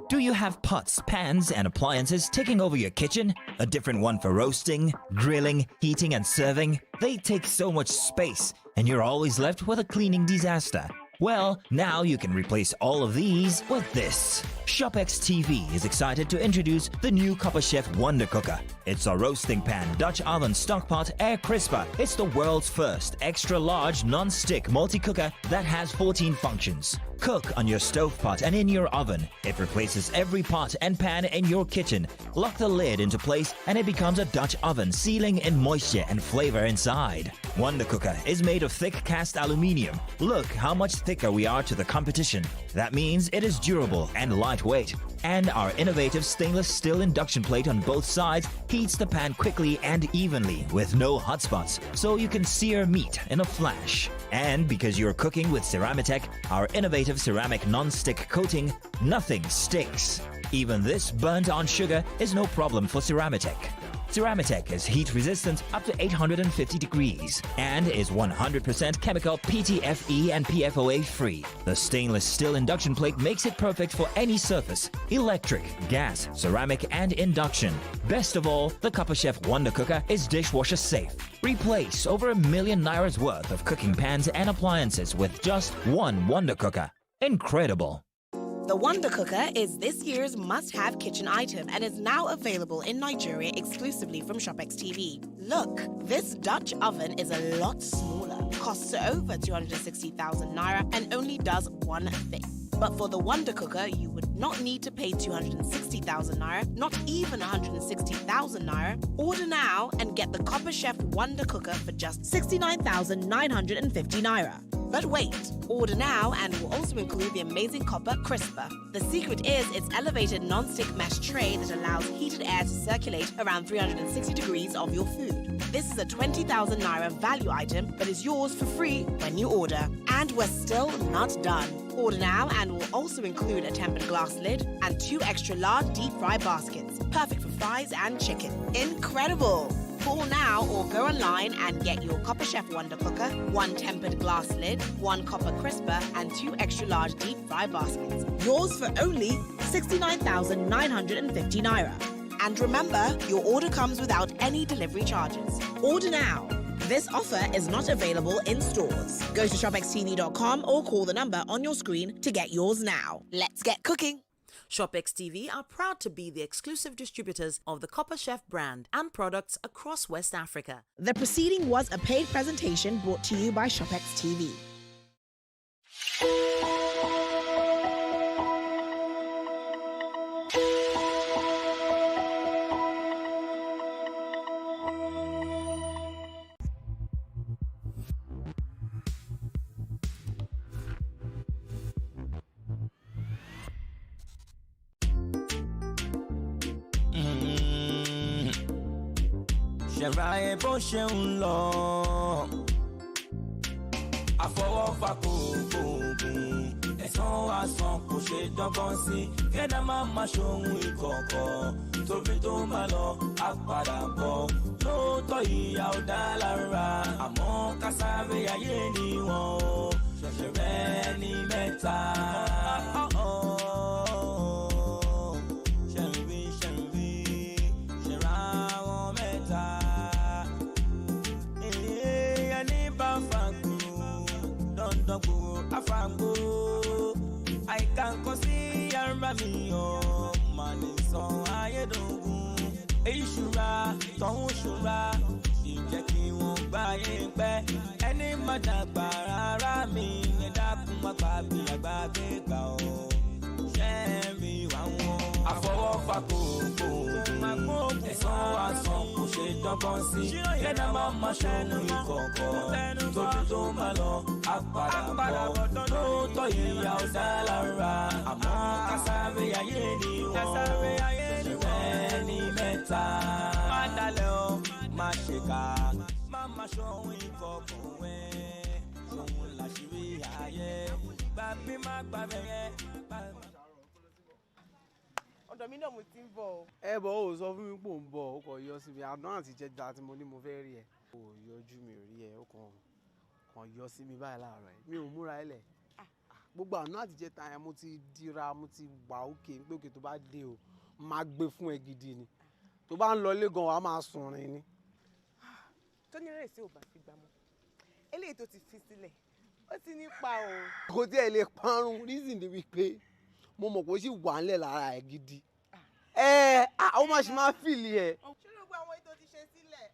Do you have pots, pans, and appliances taking over your kitchen? A different one for roasting, grilling, heating, and serving? They take so much space, and you're always left with a cleaning disaster. Well, now you can replace all of these with this. ShopX TV is excited to introduce the new Copper Chef Wonder Cooker. It's a roasting pan, Dutch oven, stockpot, air crisper. It's the world's first extra large non-stick multi-cooker that has 14 functions. Cook on your stovepat and in your oven. It replaces every pot and pan in your kitchen. Lock the lid into place and it becomes a Dutch oven, sealing in moisture and flavor inside. Wonder Cooker is made of thick cast aluminium. Look how much thicker we are to the competition. That means it is durable and lightweight. And our innovative stainless steel induction plate on both sides heats the pan quickly and evenly with no hot spots, so you can sear meat in a flash. And because you're cooking with Ceramitech, our innovative ceramic non-stick coating, nothing sticks. Even this burnt-on sugar is no problem for Ceramitech. Ceramitech is heat resistant up to 850 degrees and is 100% chemical PTFE and PFOA free. The stainless steel induction plate makes it perfect for any surface: electric, gas, ceramic, and induction. Best of all, the Copper Chef Wonder Cooker is dishwasher safe. Replace over ₦1 million worth of cooking pans and appliances with just one Wonder Cooker. Incredible. The Wonder Cooker is this year's must-have kitchen item and is now available in Nigeria exclusively from ShopX TV. Look, this Dutch oven is a lot smaller, costs over 260,000 naira and only does one thing. But for the Wonder Cooker, you would not need to pay 260,000 naira, not even 160,000 naira. Order now and get the Copper Chef Wonder Cooker for just 69,950 naira. But wait, order now and we'll also include the amazing Copper Crisper. The secret is its elevated non-stick mesh tray that allows heated air to circulate around 360 degrees of your food. This is a 20,000 naira value item, but is yours for free when you order. And we're still not done. Order now and we'll also include a tempered glass lid and 2 extra large deep fry baskets, perfect for fries and chicken. Incredible! Call now or go online and get your Copper Chef Wonder Cooker, 1 tempered glass lid, 1 Copper Crisper, and 2 extra large deep fry baskets. Yours for only 69,950 naira. And remember, your order comes without any delivery charges. Order now. This offer is not available in stores. Go to shopxtv.com or call the number on your screen to get yours now. Let's get cooking. ShopX TV are proud to be the exclusive distributors of the Copper Chef brand and products across West Africa. The proceeding was a paid presentation brought to you by ShopX TV. ṣẹ̀ráyé bó ṣe ń lọ àfọwọ́fà kò gbòògùn ẹ̀sán àsán kò ṣe dọ́gbọ́n sí kẹ́dá máa ma ṣohun ìkọ̀kọ̀ torí tó máa lọ á padà bọ̀ lóòótọ́ ìyà ò dá lára àmọ́ kásáre ayé ni wọ́n ó ṣẹ̀ṣẹ̀ rẹ̀ ní mẹ́ta. Afango, I can see Yarmami, oh, man, it's all I do. Ishura, Tonshura, she jacking won't buy it back. Any Madabara, and Akuma Babi, a baby cow. Sherry, one Afofako, it's all I saw, push it up on sea. Then I'm on my show, you coco, to Malo. Àpàdàbọ̀ lóòótọ́ ìyà ò dá lára àmọ́ kásáre ayé ni wọ́n ṣẹ̀rẹ̀ ní mẹ́ta. Má dalẹ̀ o, má ṣèkà, má ṣohun ìkọ̀kọ̀ ẹ̀ ṣohun làṣírí ayé gbàgbé má gbàgbé yẹn. Ọ̀dọ̀ mi náà mo ti ń bọ̀ o. Ẹ bọ̀ ó sọ fún mi pé ò ń bọ̀ ó kàn yọ sí mi àná àti ìjẹta tí mo ní mo fẹ́ rí ẹ. Ó yọjú mi ò rí ẹ ó kàn yọ sí mi báyìí láàárọ̀ ẹ̀ mi ò múra ẹ̀ lẹ̀ gbogbo àná àtijẹ́ta yẹn mo ti dira mo ti wà òkè pé òkè tó bá dé o máa gbé fún ẹ gidi ni tó bá ń lọ ilé gan wàá máa sùn rìn ni. tó ní rèé sí ò bá fi gbà mọ́ eléyìí tó ti fi sílẹ̀ ó ti nípa o. kò tí ẹ lè parun reason ni wípé mo mọ̀ pé ó sì wà ńlẹ̀ lára ẹ̀ gidi ó máa ṣe máa fìlì ẹ̀. ṣé ló gbọ́ àwọn ètò ti ṣe sílẹ̀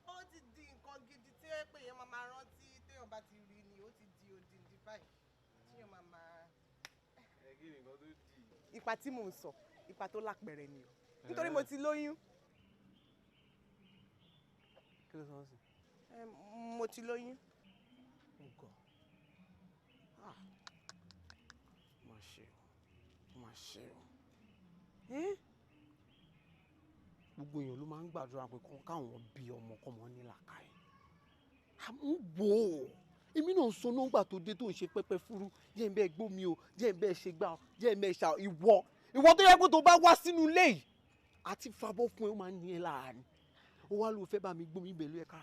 ó ti di nǹkan gidi tí ó pè yẹn máa rántí téèyàn bá ti rí ni ó ti di òdìdí báyìí téèyàn máa. kí ni nǹkan tó di. ipa tí mò ń sọ ipa tó lápẹẹrẹ ni o nítorí mo ti lóyún. kí ló sọ ọ́ sí. mo ti lóyún. má ṣe o má ṣe o. gbogbo èèyàn ló máa ń gbàdúrà pé káwọn bí ọmọkọ́mọ ní làákàyè àmọ́ wò ó èmi náà sọ nọ́mbà tó dé tó ń ṣe pẹ́pẹ́ fúrú jẹ́ ń bẹ́ẹ̀ gbómi o jẹ́ ń bẹ́ẹ̀ ṣe gbá o jẹ́ ń bẹ́ẹ̀ ṣá ìwọ tó yẹ kó tó bá wá sínú ilé yìí àti fàbọ̀ fún ẹ ó máa ń ní ẹ láàárín ó wá ló fẹ́ bá mi gbómi bẹ̀lú ẹ káà.